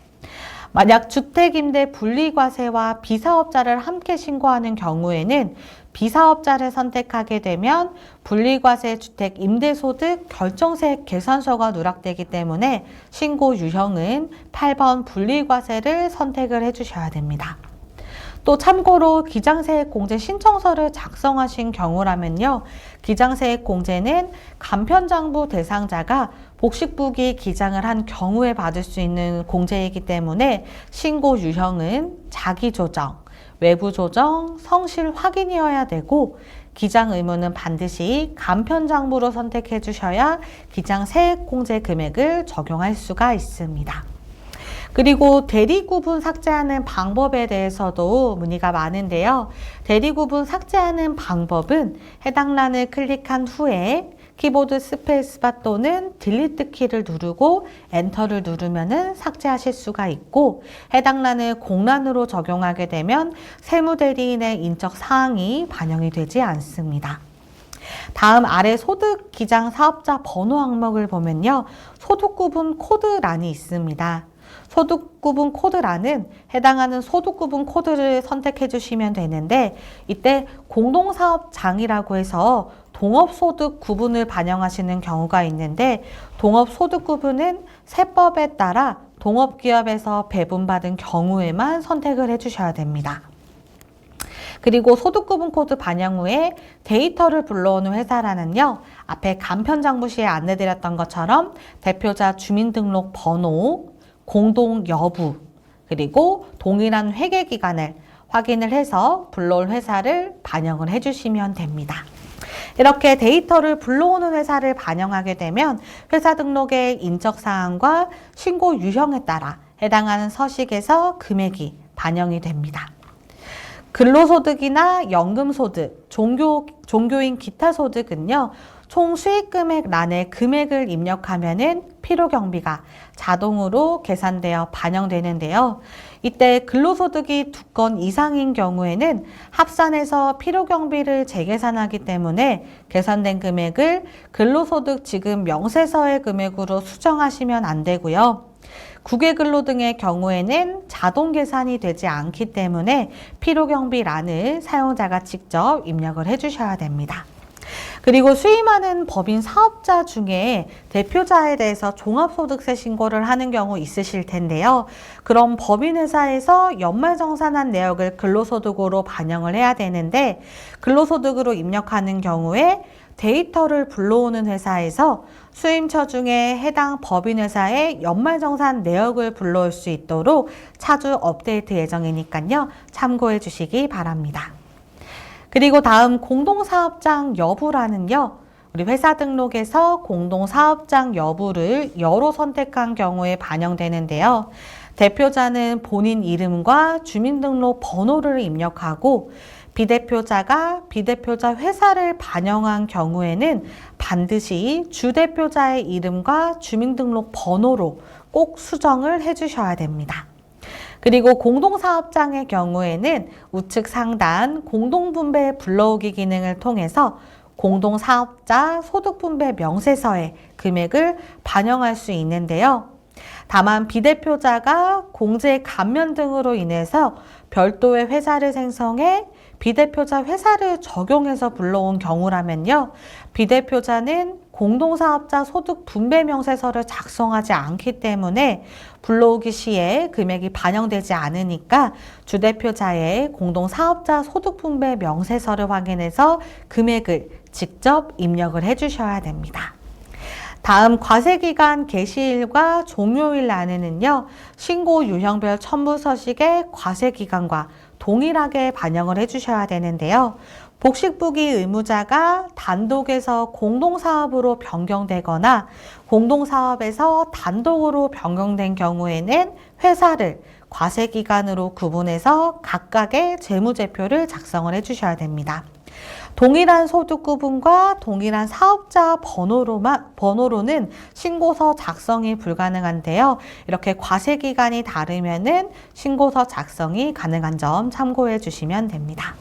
만약 주택임대 분리과세와 비사업자를 함께 신고하는 경우에는 비사업자를 선택하게 되면 분리과세 주택 임대소득 결정세액 계산서가 누락되기 때문에 신고 유형은 8번 분리과세를 선택을 해주셔야 됩니다. 또 참고로 기장세액 공제 신청서를 작성하신 경우라면요, 기장세액 공제는 간편장부 대상자가 복식부기 기장을 한 경우에 받을 수 있는 공제이기 때문에 신고 유형은 자기조정, 외부조정, 성실 확인이어야 되고 기장 의무는 반드시 간편장부로 선택해 주셔야 기장세액 공제 금액을 적용할 수가 있습니다. 그리고 대리구분 삭제하는 방법에 대해서도 문의가 많은데요. 대리구분 삭제하는 방법은 해당 란을 클릭한 후에 키보드 스페이스바 또는 딜리트 키를 누르고 엔터를 누르면은 삭제하실 수가 있고, 해당 란을 공란으로 적용하게 되면 세무대리인의 인적 사항이 반영이 되지 않습니다. 다음 아래 소득 기장 사업자 번호 항목을 보면요, 소득구분 코드란이 있습니다. 소득구분 코드란은 해당하는 소득구분 코드를 선택해 주시면 되는데, 이때 공동사업장이라고 해서 동업소득 구분을 반영하시는 경우가 있는데, 동업소득 구분은 세법에 따라 동업기업에서 배분받은 경우에만 선택을 해주셔야 됩니다. 그리고 소득구분 코드 반영 후에 데이터를 불러오는 회사라는요, 앞에 간편장부 시에 안내드렸던 것처럼 대표자 주민등록 번호, 공동 여부, 그리고 동일한 회계기간을 확인을 해서 불러올 회사를 반영을 해주시면 됩니다. 이렇게 데이터를 불러오는 회사를 반영하게 되면 회사 등록의 인적사항과 신고 유형에 따라 해당하는 서식에서 금액이 반영이 됩니다. 근로소득이나 연금소득, 종교인 기타 소득은요, 총 수익금액 란에 금액을 입력하면은 필요경비가 자동으로 계산되어 반영되는데요. 이때 근로소득이 2건 이상인 경우에는 합산해서 필요경비를 재계산하기 때문에 계산된 금액을 근로소득 지급 명세서의 금액으로 수정하시면 안 되고요. 국외근로 등의 경우에는 자동 계산이 되지 않기 때문에 필요경비란을 사용자가 직접 입력을 해주셔야 됩니다. 그리고 수임하는 법인 사업자 중에 대표자에 대해서 종합소득세 신고를 하는 경우 있으실 텐데요. 그럼 법인회사에서 연말정산한 내역을 근로소득으로 반영을 해야 되는데, 근로소득으로 입력하는 경우에 데이터를 불러오는 회사에서 수임처 중에 해당 법인회사의 연말정산 내역을 불러올 수 있도록 차주 업데이트 예정이니까요, 참고해 주시기 바랍니다. 그리고 다음 공동사업장 여부라는요, 우리 회사 등록에서 공동사업장 여부를 여로 선택한 경우에 반영되는데요. 대표자는 본인 이름과 주민등록 번호를 입력하고 비대표자가 비대표자 회사를 반영한 경우에는 반드시 주대표자의 이름과 주민등록 번호로 꼭 수정을 해주셔야 됩니다. 그리고 공동사업장의 경우에는 우측 상단 공동분배 불러오기 기능을 통해서 공동사업자 소득분배 명세서에 금액을 반영할 수 있는데요. 다만 비대표자가 공제 감면 등으로 인해서 별도의 회사를 생성해 비대표자 회사를 적용해서 불러온 경우라면요, 비대표자는 공동사업자 소득 분배 명세서를 작성하지 않기 때문에 불러오기 시에 금액이 반영되지 않으니까 주대표자의 공동사업자 소득 분배 명세서를 확인해서 금액을 직접 입력을 해주셔야 됩니다. 다음 과세기간 개시일과 종료일 안에는요, 신고 유형별 첨부서식의 과세기간과 동일하게 반영을 해주셔야 되는데요. 복식부기 의무자가 단독에서 공동사업으로 변경되거나 공동사업에서 단독으로 변경된 경우에는 회사를 과세기간으로 구분해서 각각의 재무제표를 작성을 해주셔야 됩니다. 동일한 소득 구분과 동일한 사업자 번호로는 신고서 작성이 불가능한데요. 이렇게 과세기간이 다르면은 신고서 작성이 가능한 점 참고해 주시면 됩니다.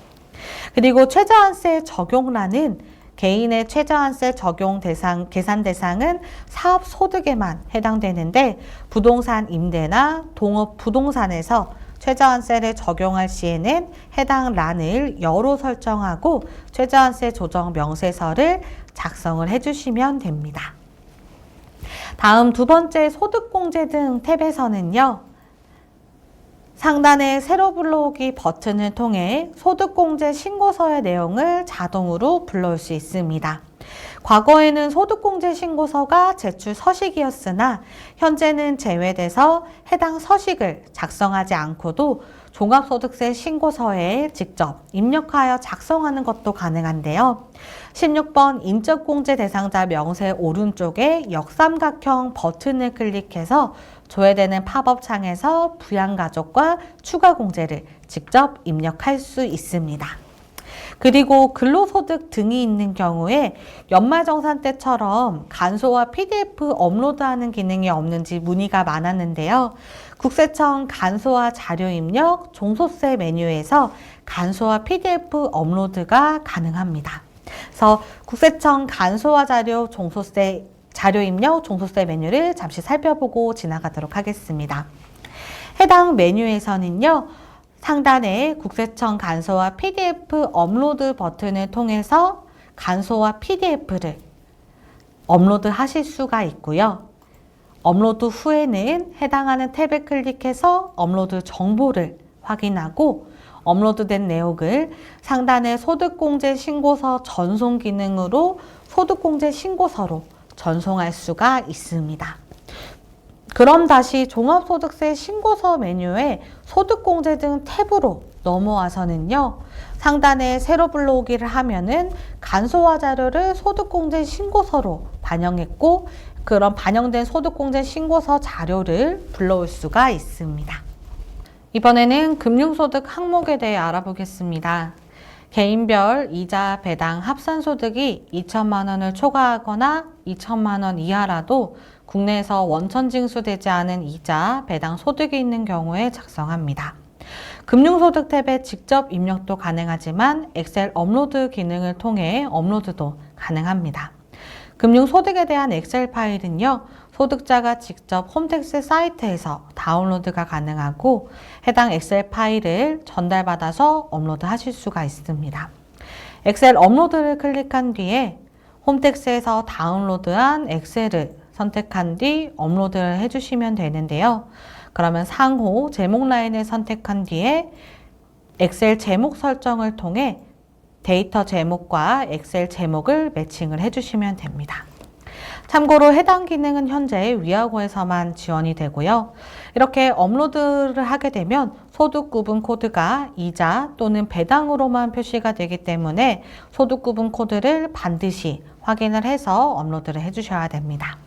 그리고 최저한세 적용란은 개인의 최저한세 적용 대상, 계산 대상은 사업 소득에만 해당되는데 부동산 임대나 동업 부동산에서 최저한세를 적용할 시에는 해당 란을 여로 설정하고 최저한세 조정 명세서를 작성을 해주시면 됩니다. 다음 두 번째 소득공제 등 탭에서는요. 상단의 세로 불러오기 버튼을 통해 소득공제 신고서의 내용을 자동으로 불러올 수 있습니다. 과거에는 소득공제 신고서가 제출 서식이었으나 현재는 제외돼서 해당 서식을 작성하지 않고도 종합소득세 신고서에 직접 입력하여 작성하는 것도 가능한데요. 16번 인적공제 대상자 명세 오른쪽에 역삼각형 버튼을 클릭해서 조회되는 팝업 창에서 부양가족과 추가공제를 직접 입력할 수 있습니다. 그리고 근로소득 등이 있는 경우에 연말정산 때처럼 간소화 PDF 업로드하는 기능이 없는지 문의가 많았는데요. 국세청 간소화 자료 입력 종소세 메뉴에서 간소화 PDF 업로드가 가능합니다. 그래서 국세청 간소화 자료 종소세 자료 입력 종소세 메뉴를 잠시 살펴보고 지나가도록 하겠습니다. 해당 메뉴에서는요. 상단에 국세청 간소화 PDF 업로드 버튼을 통해서 간소화 PDF를 업로드 하실 수가 있고요. 업로드 후에는 해당하는 탭을 클릭해서 업로드 정보를 확인하고 업로드된 내용을 상단의 소득공제 신고서 전송 기능으로 소득공제 신고서로 전송할 수가 있습니다. 그럼 다시 종합소득세 신고서 메뉴에 소득공제 등 탭으로 넘어와서는요. 상단에 세로 불러오기를 하면은 간소화 자료를 소득공제 신고서로 반영했고 그런 반영된 소득공제 신고서 자료를 불러올 수가 있습니다. 이번에는 금융소득 항목에 대해 알아보겠습니다. 개인별 이자 배당 합산소득이 2천만 원을 초과하거나 2천만 원 이하라도 국내에서 원천 징수되지 않은 이자 배당 소득이 있는 경우에 작성합니다. 금융소득 탭에 직접 입력도 가능하지만 엑셀 업로드 기능을 통해 업로드도 가능합니다. 금융소득에 대한 엑셀 파일은요. 소득자가 직접 홈택스 사이트에서 다운로드가 가능하고 해당 엑셀 파일을 전달받아서 업로드 하실 수가 있습니다. 엑셀 업로드를 클릭한 뒤에 홈택스에서 다운로드한 엑셀을 선택한 뒤 업로드를 해주시면 되는데요. 그러면 상호 제목 라인을 선택한 뒤에 엑셀 제목 설정을 통해 데이터 제목과 엑셀 제목을 매칭을 해주시면 됩니다. 참고로 해당 기능은 현재 위아고에서만 지원이 되고요. 이렇게 업로드를 하게 되면 소득구분 코드가 이자 또는 배당으로만 표시가 되기 때문에 소득구분 코드를 반드시 확인을 해서 업로드를 해주셔야 됩니다.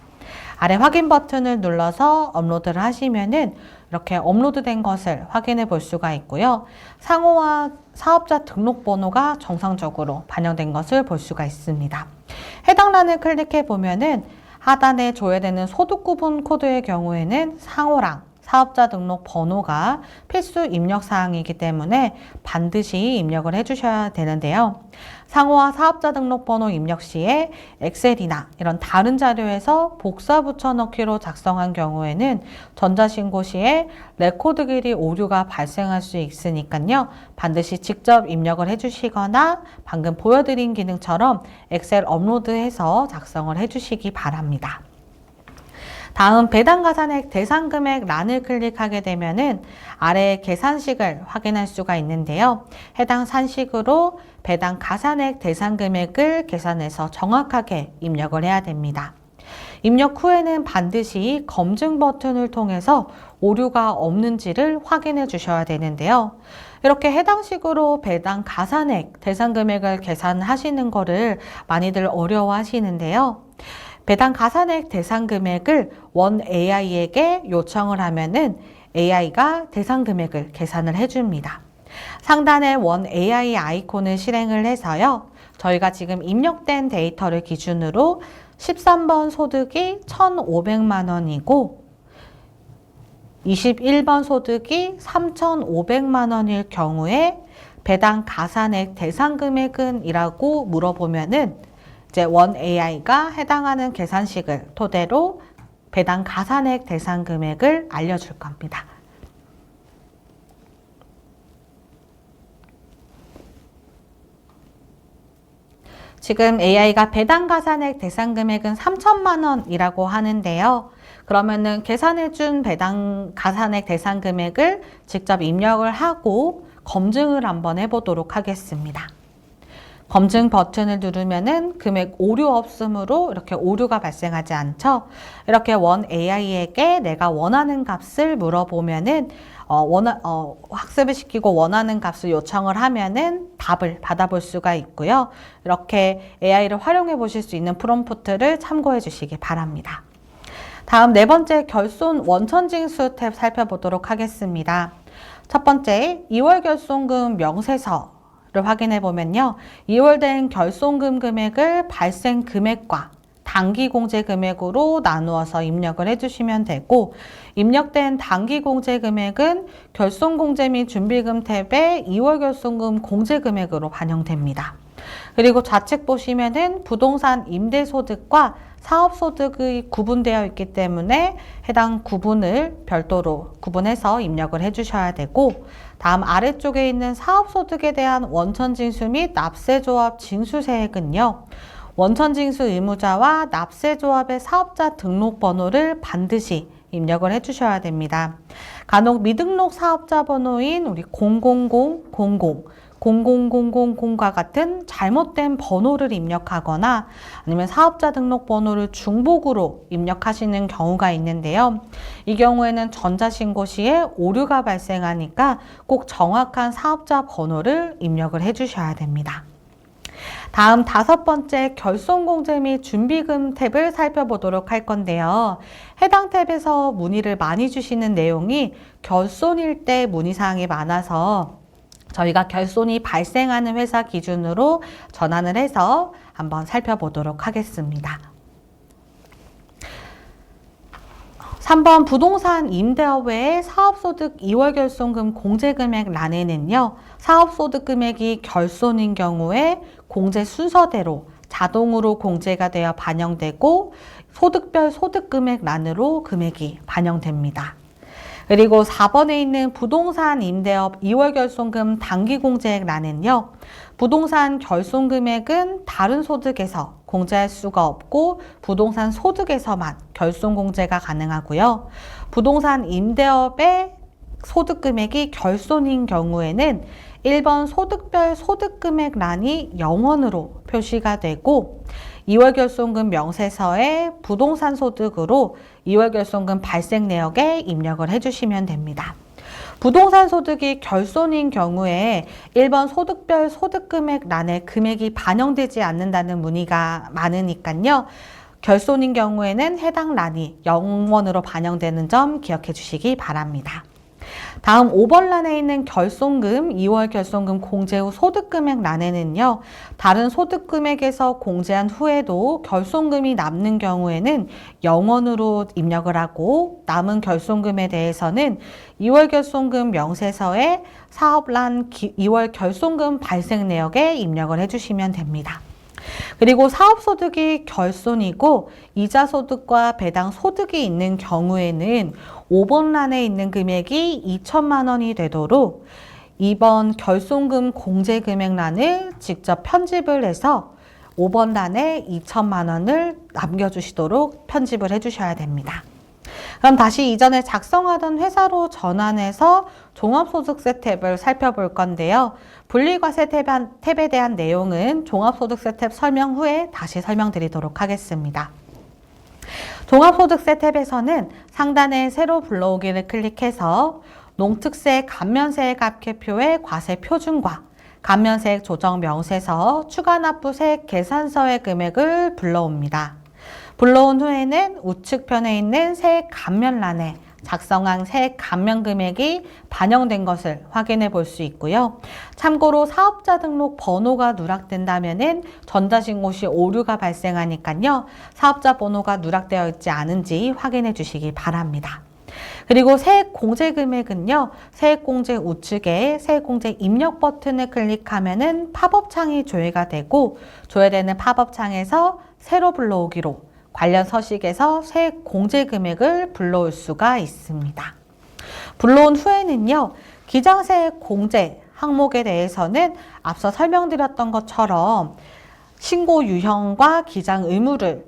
아래 확인 버튼을 눌러서 업로드를 하시면은 이렇게 업로드된 것을 확인해 볼 수가 있고요. 상호와 사업자 등록번호가 정상적으로 반영된 것을 볼 수가 있습니다. 해당 란을 클릭해 보면은 하단에 조회되는 소득구분 코드의 경우에는 상호랑 사업자 등록 번호가 필수 입력 사항이기 때문에 반드시 입력을 해주셔야 되는데요. 상호와 사업자 등록 번호 입력 시에 엑셀이나 이런 다른 자료에서 복사 붙여넣기로 작성한 경우에는 전자신고 시에 레코드 길이 오류가 발생할 수 있으니까요. 반드시 직접 입력을 해주시거나 방금 보여드린 기능처럼 엑셀 업로드해서 작성을 해주시기 바랍니다. 다음 배당 가산액 대상 금액 란을 클릭하게 되면은 아래 계산식을 확인할 수가 있는데요. 해당 산식으로 배당 가산액 대상 금액을 계산해서 정확하게 입력을 해야 됩니다. 입력 후에는 반드시 검증 버튼을 통해서 오류가 없는지를 확인해 주셔야 되는데요. 이렇게 해당식으로 배당 가산액 대상 금액을 계산하시는 거를 많이들 어려워하시는데요. 배당 가산액 대상 금액을 원 AI에게 요청을 하면은 AI가 대상 금액을 계산을 해줍니다. 상단에 원 AI 아이콘을 실행을 해서요. 저희가 지금 입력된 데이터를 기준으로 13번 소득이 1,500만 원이고 21번 소득이 3,500만 원일 경우에 배당 가산액 대상 금액은 이라고 물어보면은 이제 원 AI가 해당하는 계산식을 토대로 배당 가산액 대상 금액을 알려줄 겁니다. 지금 AI가 배당 가산액 대상 금액은 3천만 원이라고 하는데요. 그러면은 계산해준 배당 가산액 대상 금액을 직접 입력을 하고 검증을 한번 해보도록 하겠습니다. 검증 버튼을 누르면은 금액 오류 없음으로 이렇게 오류가 발생하지 않죠. 이렇게 원 AI에게 내가 원하는 값을 물어보면은 학습을 시키고 원하는 값을 요청을 하면은 답을 받아볼 수가 있고요. 이렇게 AI를 활용해 보실 수 있는 프롬프트를 참고해 주시기 바랍니다. 다음 네 번째 결손 원천징수 탭 살펴보도록 하겠습니다. 첫 번째 2월 결손금 명세서 를 확인해 보면요. 2월 된 결손금 금액을 발생 금액과 단기 공제 금액으로 나누어서 입력을 해주시면 되고 입력된 단기 공제 금액은 결손 공제 및 준비금 탭에 2월 결손금 공제 금액으로 반영됩니다. 그리고 좌측 보시면은 부동산 임대소득과 사업소득이 구분되어 있기 때문에 해당 구분을 별도로 구분해서 입력을 해주셔야 되고 다음 아래쪽에 있는 사업소득에 대한 원천징수 및 납세조합 징수세액은요. 원천징수 의무자와 납세조합의 사업자 등록번호를 반드시 입력을 해주셔야 됩니다. 간혹 미등록 사업자 번호인 우리 00000, 00000과 같은 잘못된 번호를 입력하거나 아니면 사업자 등록번호를 중복으로 입력하시는 경우가 있는데요. 이 경우에는 전자신고 시에 오류가 발생하니까 꼭 정확한 사업자 번호를 입력을 해주셔야 됩니다. 다음 다섯 번째 결손공제 및 준비금 탭을 살펴보도록 할 건데요. 해당 탭에서 문의를 많이 주시는 내용이 결손일 때 문의사항이 많아서 저희가 결손이 발생하는 회사 기준으로 전환을 해서 한번 살펴보도록 하겠습니다. 3번 부동산 임대업 외에 사업소득 2월 결손금 공제금액 란에는요. 사업소득 금액이 결손인 경우에 공제 순서대로 자동으로 공제가 되어 반영되고 소득별 소득금액 란으로 금액이 반영됩니다. 그리고 4번에 있는 부동산 임대업 2월 결손금 단기공제액 란은요. 부동산 결손금액은 다른 소득에서 공제할 수가 없고 부동산 소득에서만 결손공제가 가능하고요. 부동산 임대업의 소득금액이 결손인 경우에는 1번 소득별 소득금액 란이 0원으로 표시가 되고 2월 결손금 명세서에 부동산 소득으로 2월 결손금 발생 내역에 입력을 해주시면 됩니다. 부동산 소득이 결손인 경우에 1번 소득별 소득금액 란에 금액이 반영되지 않는다는 문의가 많으니까요. 결손인 경우에는 해당 란이 0원으로 반영되는 점 기억해 주시기 바랍니다. 다음 5번 란에 있는 결손금, 2월 결손금 공제 후 소득금액 란에는요. 다른 소득금액에서 공제한 후에도 결손금이 남는 경우에는 0원으로 입력을 하고 남은 결손금에 대해서는 2월 결손금 명세서에 사업란 2월 결손금 발생 내역에 입력을 해주시면 됩니다. 그리고 사업소득이 결손이고 이자소득과 배당소득이 있는 경우에는 5번 란에 있는 금액이 2천만 원이 되도록 2번 결손금 공제금액란을 직접 편집을 해서 5번 란에 2천만 원을 남겨주시도록 편집을 해주셔야 됩니다. 그럼 다시 이전에 작성하던 회사로 전환해서 종합소득세 탭을 살펴볼 건데요. 분리과세 탭에 대한 내용은 종합소득세 탭 설명 후에 다시 설명드리도록 하겠습니다. 종합소득세 탭에서는 상단에 세로 불러오기를 클릭해서 농특세 감면세액 합계표의 과세 표준과 감면세액 조정 명세서 추가 납부세액 계산서의 금액을 불러옵니다. 불러온 후에는 우측편에 있는 세액 감면란에 작성한 세액 감면 금액이 반영된 것을 확인해 볼 수 있고요. 참고로 사업자 등록 번호가 누락된다면은 전자신고 시 오류가 발생하니까요. 사업자 번호가 누락되어 있지 않은지 확인해 주시기 바랍니다. 그리고 세액공제 금액은요. 세액공제 우측에 세액공제 입력 버튼을 클릭하면은 팝업 창이 조회가 되고 조회되는 팝업 창에서 세로 불러오기로 관련 서식에서 세액 공제 금액을 불러올 수가 있습니다. 불러온 후에는요, 기장세액 공제 항목에 대해서는 앞서 설명드렸던 것처럼 신고 유형과 기장 의무를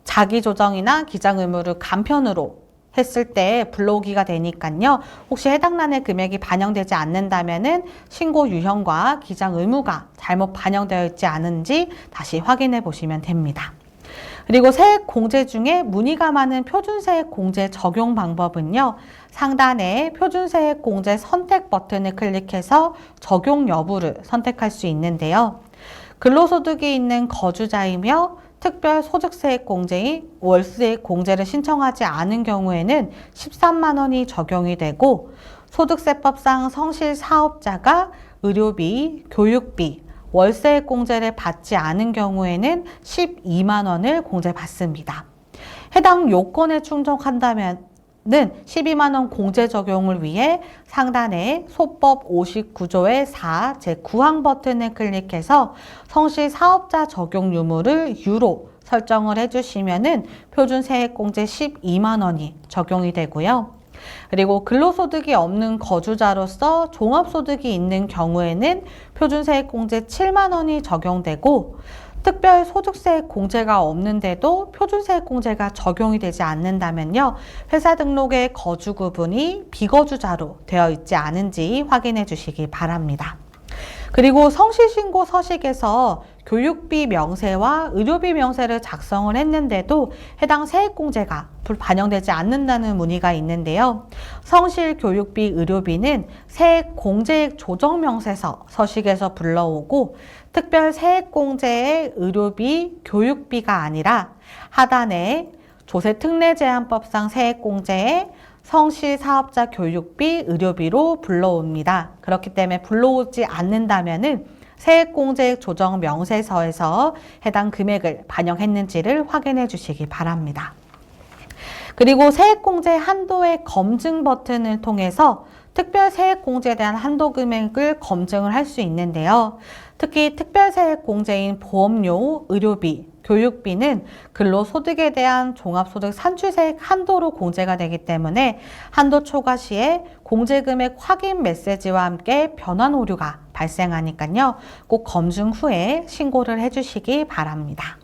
자기 조정이나 기장 의무를 간편으로 했을 때 불러오기가 되니까요. 혹시 해당 란에 금액이 반영되지 않는다면은 신고 유형과 기장 의무가 잘못 반영되어 있지 않은지 다시 확인해 보시면 됩니다. 그리고 세액 공제 중에 문의가 많은 표준세액 공제 적용 방법은요. 상단에 표준세액 공제 선택 버튼을 클릭해서 적용 여부를 선택할 수 있는데요. 근로소득이 있는 거주자이며 특별소득세액 공제인 월세액 공제를 신청하지 않은 경우에는 13만 원이 적용이 되고 소득세법상 성실 사업자가 의료비, 교육비, 월세액 공제를 받지 않은 경우에는 12만 원을 공제받습니다. 해당 요건에 충족한다면 12만 원 공제 적용을 위해 상단에 소법 59조의 4 제9항 버튼을 클릭해서 성실 사업자 적용 유무를 유로 설정을 해주시면은 표준 세액 공제 12만 원이 적용이 되고요. 그리고 근로소득이 없는 거주자로서 종합소득이 있는 경우에는 표준세액공제 7만 원이 적용되고 특별소득세액 공제가 없는데도 표준세액공제가 적용이 되지 않는다면요. 회사 등록의 거주 구분이 비거주자로 되어 있지 않은지 확인해 주시기 바랍니다. 그리고 성실신고 서식에서 교육비 명세와 의료비 명세를 작성을 했는데도 해당 세액공제가 반영되지 않는다는 문의가 있는데요. 성실 교육비 의료비는 세액공제액 조정명세서 서식에서 불러오고 특별 세액공제의 의료비 교육비가 아니라 하단에 조세특례제한법상 세액공제의 성실사업자 교육비, 의료비로 불러옵니다. 그렇기 때문에 불러오지 않는다면은 세액공제액 조정 명세서에서 해당 금액을 반영했는지를 확인해 주시기 바랍니다. 그리고 세액공제 한도의 검증 버튼을 통해서 특별세액공제에 대한 한도 금액을 검증을 할 수 있는데요. 특히 특별세액공제인 보험료, 의료비, 교육비는 근로소득에 대한 종합소득 산출세액 한도로 공제가 되기 때문에 한도 초과 시에 공제금액 확인 메시지와 함께 변환 오류가 발생하니까요. 꼭 검증 후에 신고를 해주시기 바랍니다.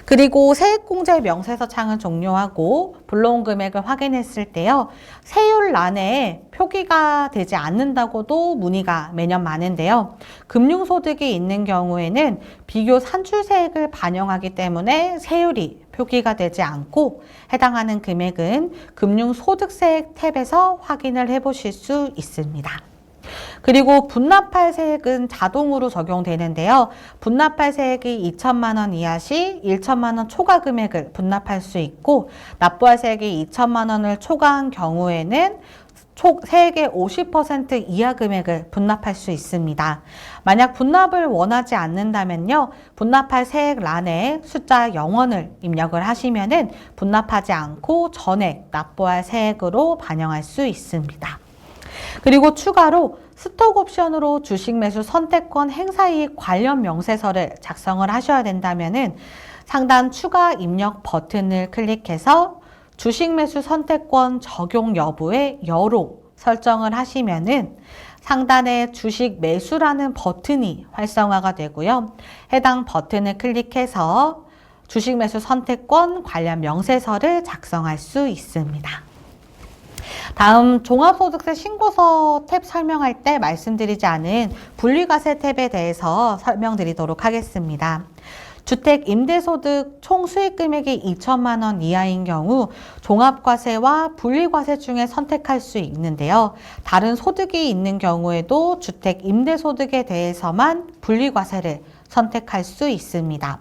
그리고 세액공제 명세서 창은 종료하고 불러온 금액을 확인했을 때요. 세율란에 표기가 되지 않는다고도 문의가 매년 많은데요. 금융소득이 있는 경우에는 비교 산출세액을 반영하기 때문에 세율이 표기가 되지 않고 해당하는 금액은 금융소득세액 탭에서 확인을 해보실 수 있습니다. 그리고 분납할 세액은 자동으로 적용되는데요. 분납할 세액이 2천만 원 이하 시 1천만 원 초과 금액을 분납할 수 있고 납부할 세액이 2천만 원을 초과한 경우에는 세액의 50% 이하 금액을 분납할 수 있습니다. 만약 분납을 원하지 않는다면요. 분납할 세액란에 숫자 0원을 입력을 하시면은 분납하지 않고 전액 납부할 세액으로 반영할 수 있습니다. 그리고 추가로 스톡 옵션으로 주식 매수 선택권 행사이익 관련 명세서를 작성을 하셔야 된다면은 상단 추가 입력 버튼을 클릭해서 주식 매수 선택권 적용 여부에 여로 설정을 하시면은 상단에 주식 매수라는 버튼이 활성화가 되고요. 해당 버튼을 클릭해서 주식 매수 선택권 관련 명세서를 작성할 수 있습니다. 다음 종합소득세 신고서 탭 설명할 때 말씀드리지 않은 분리과세 탭에 대해서 설명드리도록 하겠습니다. 주택 임대소득 총 수익 금액이 2천만 원 이하인 경우 종합과세와 분리과세 중에 선택할 수 있는데요. 다른 소득이 있는 경우에도 주택 임대소득에 대해서만 분리과세를 선택할 수 있습니다.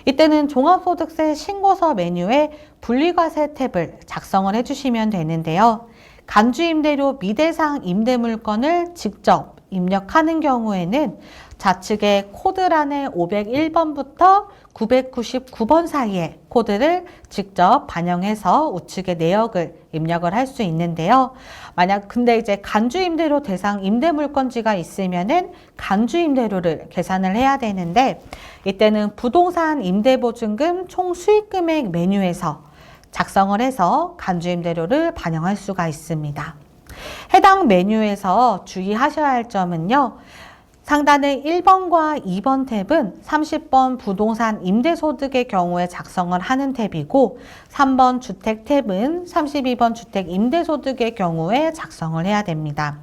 이때는 종합소득세 신고서 메뉴에 분리과세 탭을 작성을 해주시면 되는데요. 간주임대료 미대상 임대물건을 직접 입력하는 경우에는 좌측의 코드란의 501번부터 999번 사이의 코드를 직접 반영해서 우측의 내역을 입력을 할 수 있는데요. 만약 근데 이제 간주임대료 대상 임대물건지가 있으면은 간주임대료를 계산을 해야 되는데 이때는 부동산 임대보증금 총 수익금액 메뉴에서 작성을 해서 간주임대료를 반영할 수가 있습니다. 해당 메뉴에서 주의하셔야 할 점은요. 상단의 1번과 2번 탭은 30번 부동산 임대소득의 경우에 작성을 하는 탭이고 3번 주택 탭은 32번 주택 임대소득의 경우에 작성을 해야 됩니다.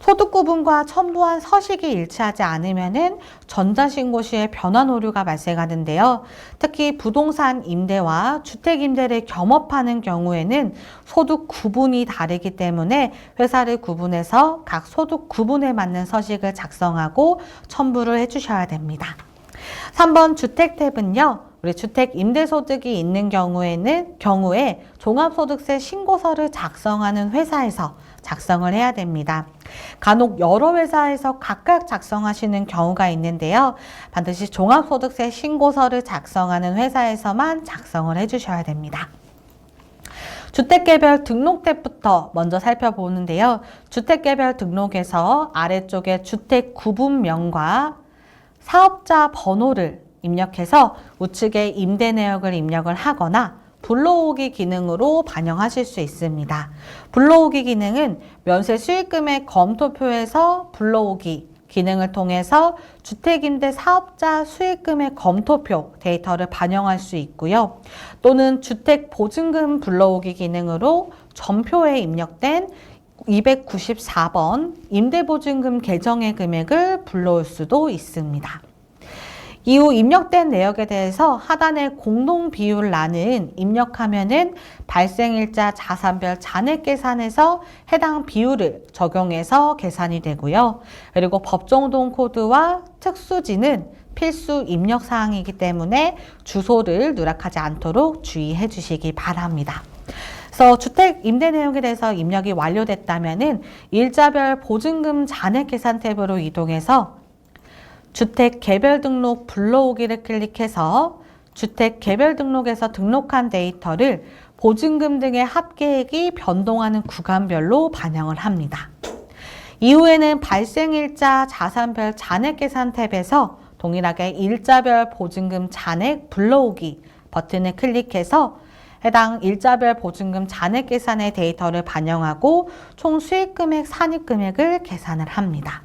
소득구분과 첨부한 서식이 일치하지 않으면은 전자신고 시에 변환 오류가 발생하는데요. 특히 부동산 임대와 주택 임대를 겸업하는 경우에는 소득 구분이 다르기 때문에 회사를 구분해서 각 소득 구분에 맞는 서식을 작성하고 첨부를 해주셔야 됩니다. 3번 주택 탭은요. 우리 주택 임대소득이 있는 경우에 종합소득세 신고서를 작성하는 회사에서 작성을 해야 됩니다. 간혹 여러 회사에서 각각 작성하시는 경우가 있는데요. 반드시 종합소득세 신고서를 작성하는 회사에서만 작성을 해주셔야 됩니다. 주택개별 등록 탭부터 먼저 살펴보는데요. 주택개별 등록에서 아래쪽에 주택 구분명과 사업자 번호를 입력해서 우측에 임대 내역을 입력을 하거나 불러오기 기능으로 반영하실 수 있습니다. 불러오기 기능은 면세 수익금액 검토표에서 불러오기 기능을 통해서 주택임대 사업자 수익금액 검토표 데이터를 반영할 수 있고요. 또는 주택보증금 불러오기 기능으로 전표에 입력된 294번 임대보증금 계정의 금액을 불러올 수도 있습니다. 이후 입력된 내역에 대해서 하단의 공동비율란은 입력하면은 발생일자 자산별 잔액 계산에서 해당 비율을 적용해서 계산이 되고요. 그리고 법정동 코드와 특수지는 필수 입력 사항이기 때문에 주소를 누락하지 않도록 주의해 주시기 바랍니다. 그래서 주택 임대 내용에 대해서 입력이 완료됐다면은 일자별 보증금 잔액 계산 탭으로 이동해서 주택 개별 등록 불러오기를 클릭해서 주택 개별 등록에서 등록한 데이터를 보증금 등의 합계액이 변동하는 구간별로 반영을 합니다. 이후에는 발생일자 자산별 잔액 계산 탭에서 동일하게 일자별 보증금 잔액 불러오기 버튼을 클릭해서 해당 일자별 보증금 잔액 계산의 데이터를 반영하고 총 수익금액 산입금액을 계산을 합니다.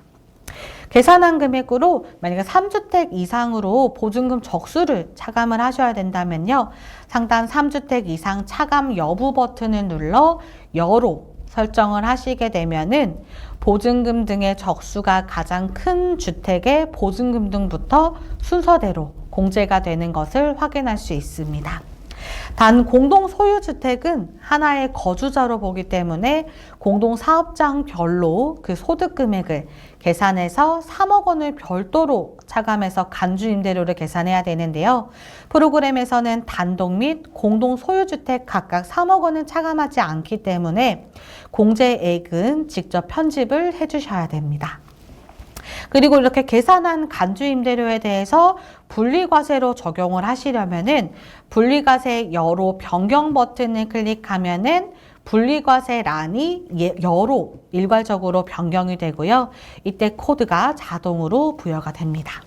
계산한 금액으로 만약에 3주택 이상으로 보증금 적수를 차감을 하셔야 된다면요. 상단 3주택 이상 차감 여부 버튼을 눌러 여로 설정을 하시게 되면은 보증금 등의 적수가 가장 큰 주택의 보증금 등부터 순서대로 공제가 되는 것을 확인할 수 있습니다. 단 공동소유주택은 하나의 거주자로 보기 때문에 공동사업장별로 그 소득금액을 계산해서 3억 원을 별도로 차감해서 간주임대료를 계산해야 되는데요. 프로그램에서는 단독 및 공동소유주택 각각 3억 원을 차감하지 않기 때문에 공제액은 직접 편집을 해주셔야 됩니다. 그리고 이렇게 계산한 간주임대료에 대해서 분리과세로 적용을 하시려면은 분리과세 여로 변경 버튼을 클릭하면은 분리과세란이 여로 일괄적으로 변경이 되고요. 이때 코드가 자동으로 부여가 됩니다.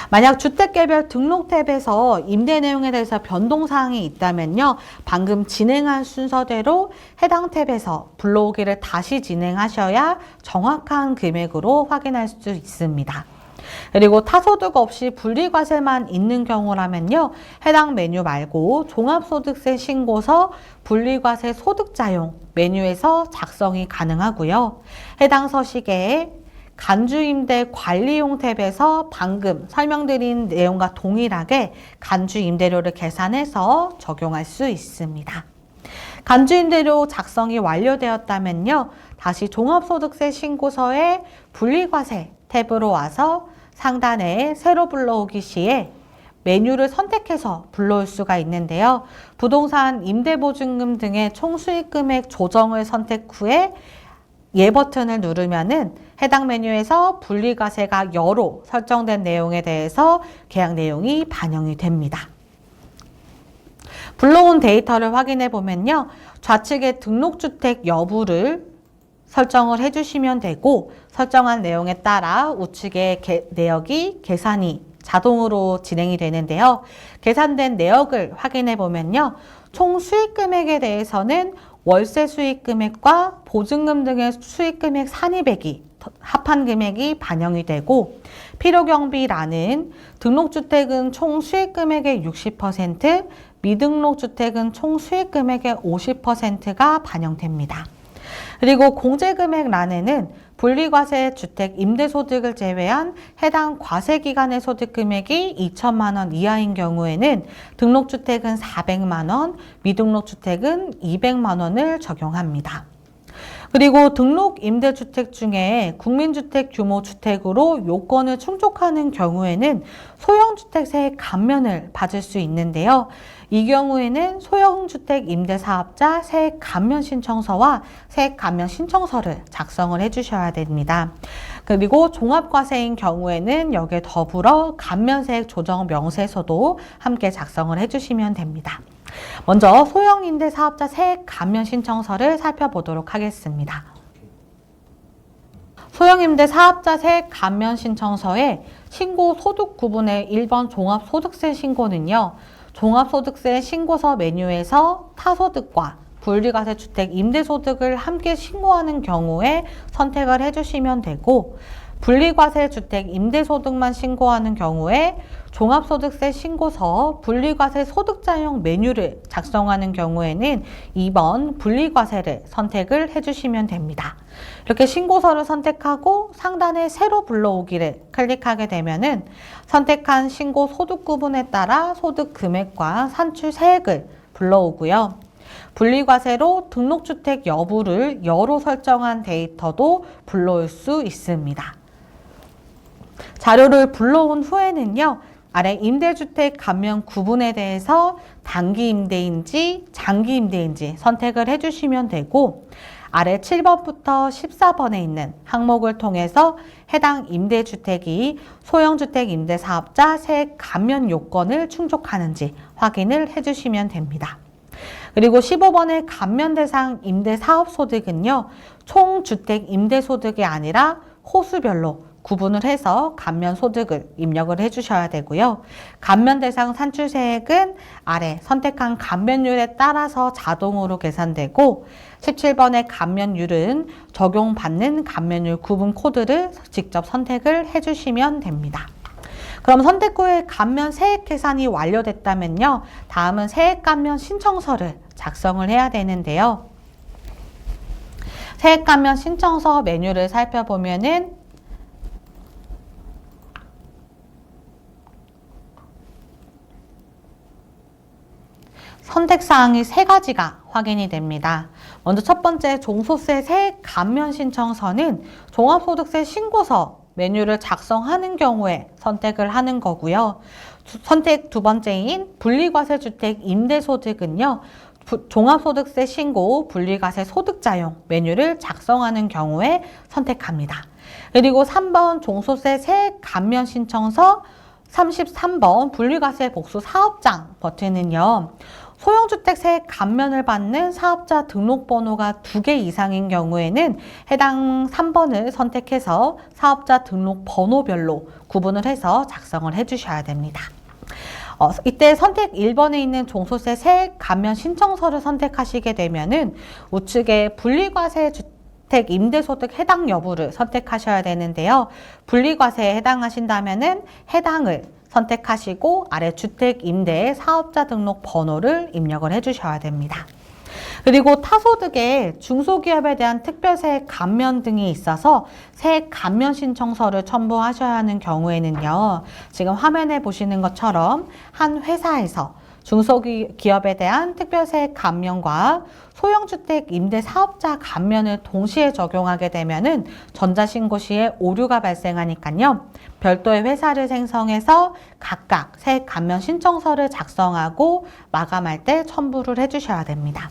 만약 주택개별 등록 탭에서 임대 내용에 대해서 변동사항이 있다면요. 방금 진행한 순서대로 해당 탭에서 불러오기를 다시 진행하셔야 정확한 금액으로 확인할 수 있습니다. 그리고 타소득 없이 분리과세만 있는 경우라면요. 해당 메뉴 말고 종합소득세 신고서 분리과세 소득자용 메뉴에서 작성이 가능하고요. 해당 서식에 간주임대 관리용 탭에서 방금 설명드린 내용과 동일하게 간주임대료를 계산해서 적용할 수 있습니다. 간주임대료 작성이 완료되었다면요. 다시 종합소득세 신고서의 분리과세 탭으로 와서 상단에 새로 불러오기 시에 메뉴를 선택해서 불러올 수가 있는데요. 부동산 임대보증금 등의 총수익금액 조정을 선택 후에 예 버튼을 누르면은 해당 메뉴에서 분리과세가 여로 설정된 내용에 대해서 계약 내용이 반영이 됩니다. 불러온 데이터를 확인해 보면요. 좌측에 등록주택 여부를 설정을 해주시면 되고 설정한 내용에 따라 우측에 내역이 계산이 자동으로 진행이 되는데요. 계산된 내역을 확인해 보면요. 총 수익금액에 대해서는 월세 수익금액과 보증금 등의 수익금액 산입액이 합한 금액이 반영이 되고 필요경비란은 등록주택은 총 수익금액의 60%, 미등록주택은 총 수익금액의 50%가 반영됩니다. 그리고 공제금액란에는 분리과세 주택 임대소득을 제외한 해당 과세기간의 소득금액이 2천만 원 이하인 경우에는 등록주택은 400만 원, 미등록주택은 200만 원을 적용합니다. 그리고 등록 임대주택 중에 국민주택 규모 주택으로 요건을 충족하는 경우에는 소형주택세 감면을 받을 수 있는데요. 이 경우에는 소형주택 임대사업자 세액 감면 신청서와 세액 감면 신청서를 작성을 해주셔야 됩니다. 그리고 종합과세인 경우에는 여기에 더불어 감면세액 조정 명세서도 함께 작성을 해주시면 됩니다. 먼저 소형임대사업자 세액 감면 신청서를 살펴보도록 하겠습니다. 소형임대사업자 세액 감면 신청서의 신고 소득 구분의 1번 종합소득세 신고는요. 종합소득세 신고서 메뉴에서 타소득과 분리과세 주택 임대소득을 함께 신고하는 경우에 선택을 해주시면 되고 분리과세 주택 임대소득만 신고하는 경우에 종합소득세 신고서 분리과세 소득자용 메뉴를 작성하는 경우에는 2번 분리과세를 선택을 해주시면 됩니다. 이렇게 신고서를 선택하고 상단에 새로 불러오기를 클릭하게 되면은 선택한 신고 소득 구분에 따라 소득 금액과 산출 세액을 불러오고요. 분리과세로 등록주택 여부를 여로 설정한 데이터도 불러올 수 있습니다. 자료를 불러온 후에는요. 아래 임대주택 감면 구분에 대해서 단기 임대인지 장기 임대인지 선택을 해주시면 되고 아래 7번부터 14번에 있는 항목을 통해서 해당 임대주택이 소형주택 임대사업자 세액 감면 요건을 충족하는지 확인을 해주시면 됩니다. 그리고 15번의 감면 대상 임대사업소득은요. 총 주택 임대소득이 아니라 호수별로 구분을 해서 감면 소득을 입력을 해주셔야 되고요. 감면 대상 산출세액은 아래 선택한 감면율에 따라서 자동으로 계산되고 17번의 감면율은 적용받는 감면율 구분 코드를 직접 선택을 해주시면 됩니다. 그럼 선택 후에 감면 세액 계산이 완료됐다면요. 다음은 세액 감면 신청서를 작성을 해야 되는데요. 세액 감면 신청서 메뉴를 살펴보면은 선택사항이 3가지가 확인이 됩니다. 먼저 첫 번째 종소세 세액 감면 신청서는 종합소득세 신고서 메뉴를 작성하는 경우에 선택을 하는 거고요. 선택 두 번째인 분리과세 주택 임대소득은요. 종합소득세 신고 분리과세 소득자용 메뉴를 작성하는 경우에 선택합니다. 그리고 3번 종소세 세액 감면 신청서 33번 분리과세 복수 사업장 버튼은요. 소형주택 세액 감면을 받는 사업자 등록번호가 2개 이상인 경우에는 해당 3번을 선택해서 사업자 등록번호별로 구분을 해서 작성을 해주셔야 됩니다. 이때 선택 1번에 있는 종소세 세액 감면 신청서를 선택하시게 되면은 우측에 분리과세 주택 임대소득 해당 여부를 선택하셔야 되는데요. 분리과세에 해당하신다면은 해당을 선택하시고 아래 주택 임대 사업자 등록 번호를 입력을 해주셔야 됩니다. 그리고 타소득에 중소기업에 대한 특별세액 감면 등이 있어서 세액 감면 신청서를 첨부하셔야 하는 경우에는요. 지금 화면에 보시는 것처럼 한 회사에서 중소기업에 대한 특별세액 감면과 소형주택 임대사업자 감면을 동시에 적용하게 되면은 전자신고 시에 오류가 발생하니까요. 별도의 회사를 생성해서 각각 세액 감면 신청서를 작성하고 마감할 때 첨부를 해주셔야 됩니다.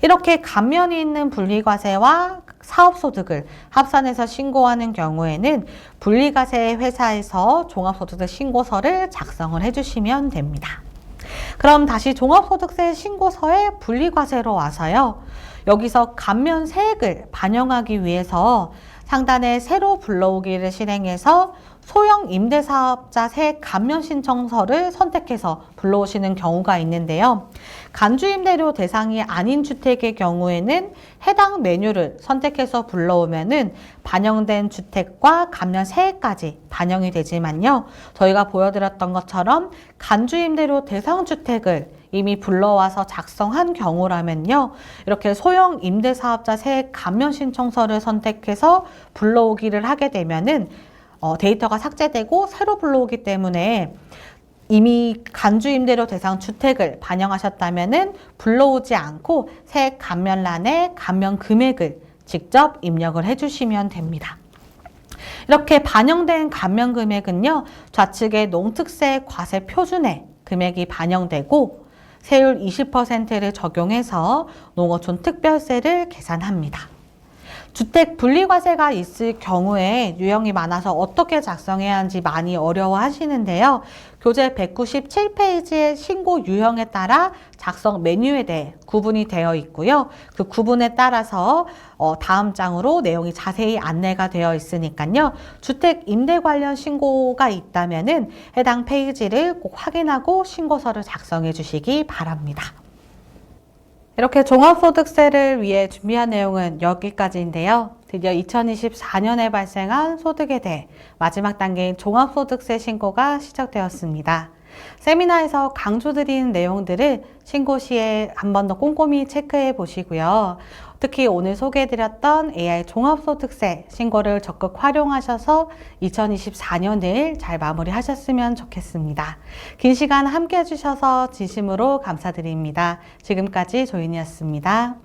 이렇게 감면이 있는 분리과세와 사업소득을 합산해서 신고하는 경우에는 분리과세 회사에서 종합소득세 신고서를 작성을 해주시면 됩니다. 그럼 다시 종합소득세 신고서의 분리과세로 와서요. 여기서 감면 세액을 반영하기 위해서 상단에 새로 불러오기를 실행해서 소형 임대사업자 세액 감면 신청서를 선택해서 불러오시는 경우가 있는데요. 간주임대료 대상이 아닌 주택의 경우에는 해당 메뉴를 선택해서 불러오면은 반영된 주택과 감면 세액까지 반영이 되지만요. 저희가 보여드렸던 것처럼 간주임대료 대상 주택을 이미 불러와서 작성한 경우라면요. 이렇게 소형 임대사업자 세액 감면 신청서를 선택해서 불러오기를 하게 되면은 데이터가 삭제되고 새로 불러오기 때문에 이미 간주임대료 대상 주택을 반영하셨다면은 불러오지 않고 세액 감면란에 감면 금액을 직접 입력을 해주시면 됩니다. 이렇게 반영된 감면 금액은요, 좌측의 농특세 과세 표준에 금액이 반영되고 세율 20%를 적용해서 농어촌 특별세를 계산합니다. 주택 분리과세가 있을 경우에 유형이 많아서 어떻게 작성해야 하는지 많이 어려워하시는데요. 교재 197페이지의 신고 유형에 따라 작성 메뉴에 대해 구분이 되어 있고요. 그 구분에 따라서 다음 장으로 내용이 자세히 안내가 되어 있으니까요. 주택 임대 관련 신고가 있다면은 해당 페이지를 꼭 확인하고 신고서를 작성해 주시기 바랍니다. 이렇게 종합소득세를 위해 준비한 내용은 여기까지인데요. 드디어 2024년에 발생한 소득에 대해 마지막 단계인 종합소득세 신고가 시작되었습니다. 세미나에서 강조드린 내용들을 신고 시에 한 번 더 꼼꼼히 체크해 보시고요. 특히 오늘 소개해드렸던 AI 종합소득세 신고를 적극 활용하셔서 2024년을 잘 마무리하셨으면 좋겠습니다. 긴 시간 함께 해주셔서 진심으로 감사드립니다. 지금까지 조인이었습니다.